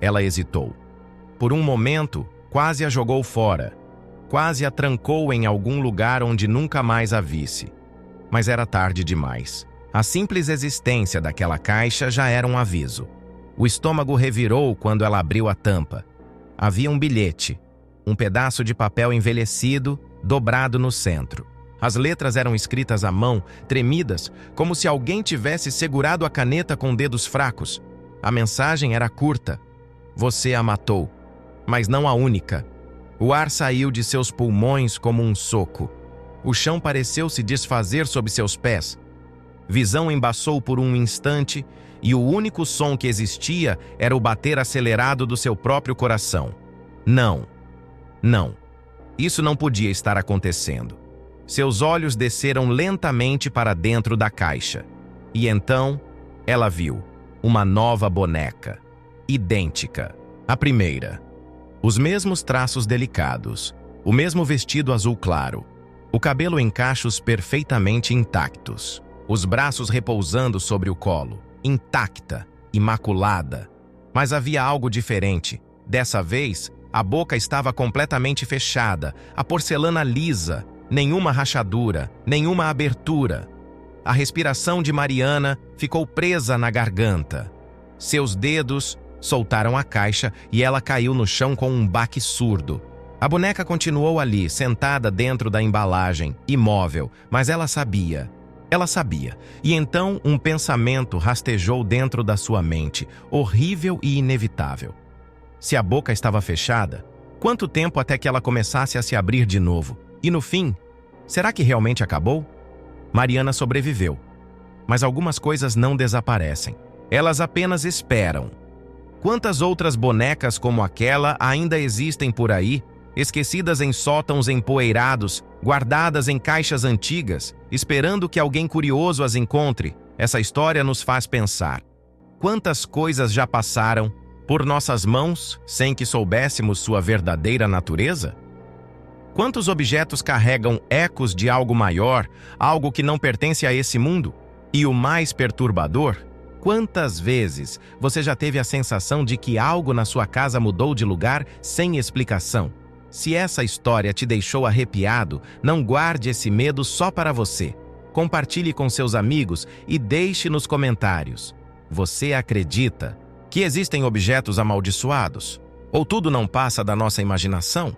[SPEAKER 1] Ela hesitou. Por um momento, quase a jogou fora. Quase a trancou em algum lugar onde nunca mais a visse. Mas era tarde demais. A simples existência daquela caixa já era um aviso. O estômago revirou quando ela abriu a tampa. Havia um bilhete, um pedaço de papel envelhecido, dobrado no centro. As letras eram escritas à mão, tremidas, como se alguém tivesse segurado a caneta com dedos fracos. A mensagem era curta. Você a matou, mas não a única. O ar saiu de seus pulmões como um soco. O chão pareceu se desfazer sob seus pés. Visão embaçou por um instante e o único som que existia era o bater acelerado do seu próprio coração. Não. Não. Isso não podia estar acontecendo. Seus olhos desceram lentamente para dentro da caixa. E então, ela viu uma nova boneca, idêntica à primeira. Os mesmos traços delicados, o mesmo vestido azul claro, o cabelo em cachos perfeitamente intactos, os braços repousando sobre o colo, intacta, imaculada. Mas havia algo diferente. Dessa vez, a boca estava completamente fechada, a porcelana lisa, nenhuma rachadura, nenhuma abertura. A respiração de Mariana ficou presa na garganta. Seus dedos soltaram a caixa e ela caiu no chão com um baque surdo. A boneca continuou ali, sentada dentro da embalagem, imóvel, mas ela sabia. Ela sabia. E então um pensamento rastejou dentro da sua mente, horrível e inevitável. Se a boca estava fechada, quanto tempo até que ela começasse a se abrir de novo? E no fim, será que realmente acabou? Mariana sobreviveu. Mas algumas coisas não desaparecem. Elas apenas esperam. Quantas outras bonecas como aquela ainda existem por aí, esquecidas em sótãos empoeirados, guardadas em caixas antigas, esperando que alguém curioso as encontre? Essa história nos faz pensar. Quantas coisas já passaram por nossas mãos sem que soubéssemos sua verdadeira natureza? Quantos objetos carregam ecos de algo maior, algo que não pertence a esse mundo? E o mais perturbador, quantas vezes você já teve a sensação de que algo na sua casa mudou de lugar sem explicação? Se essa história te deixou arrepiado, não guarde esse medo só para você. Compartilhe com seus amigos e deixe nos comentários. Você acredita que existem objetos amaldiçoados? Ou tudo não passa da nossa imaginação?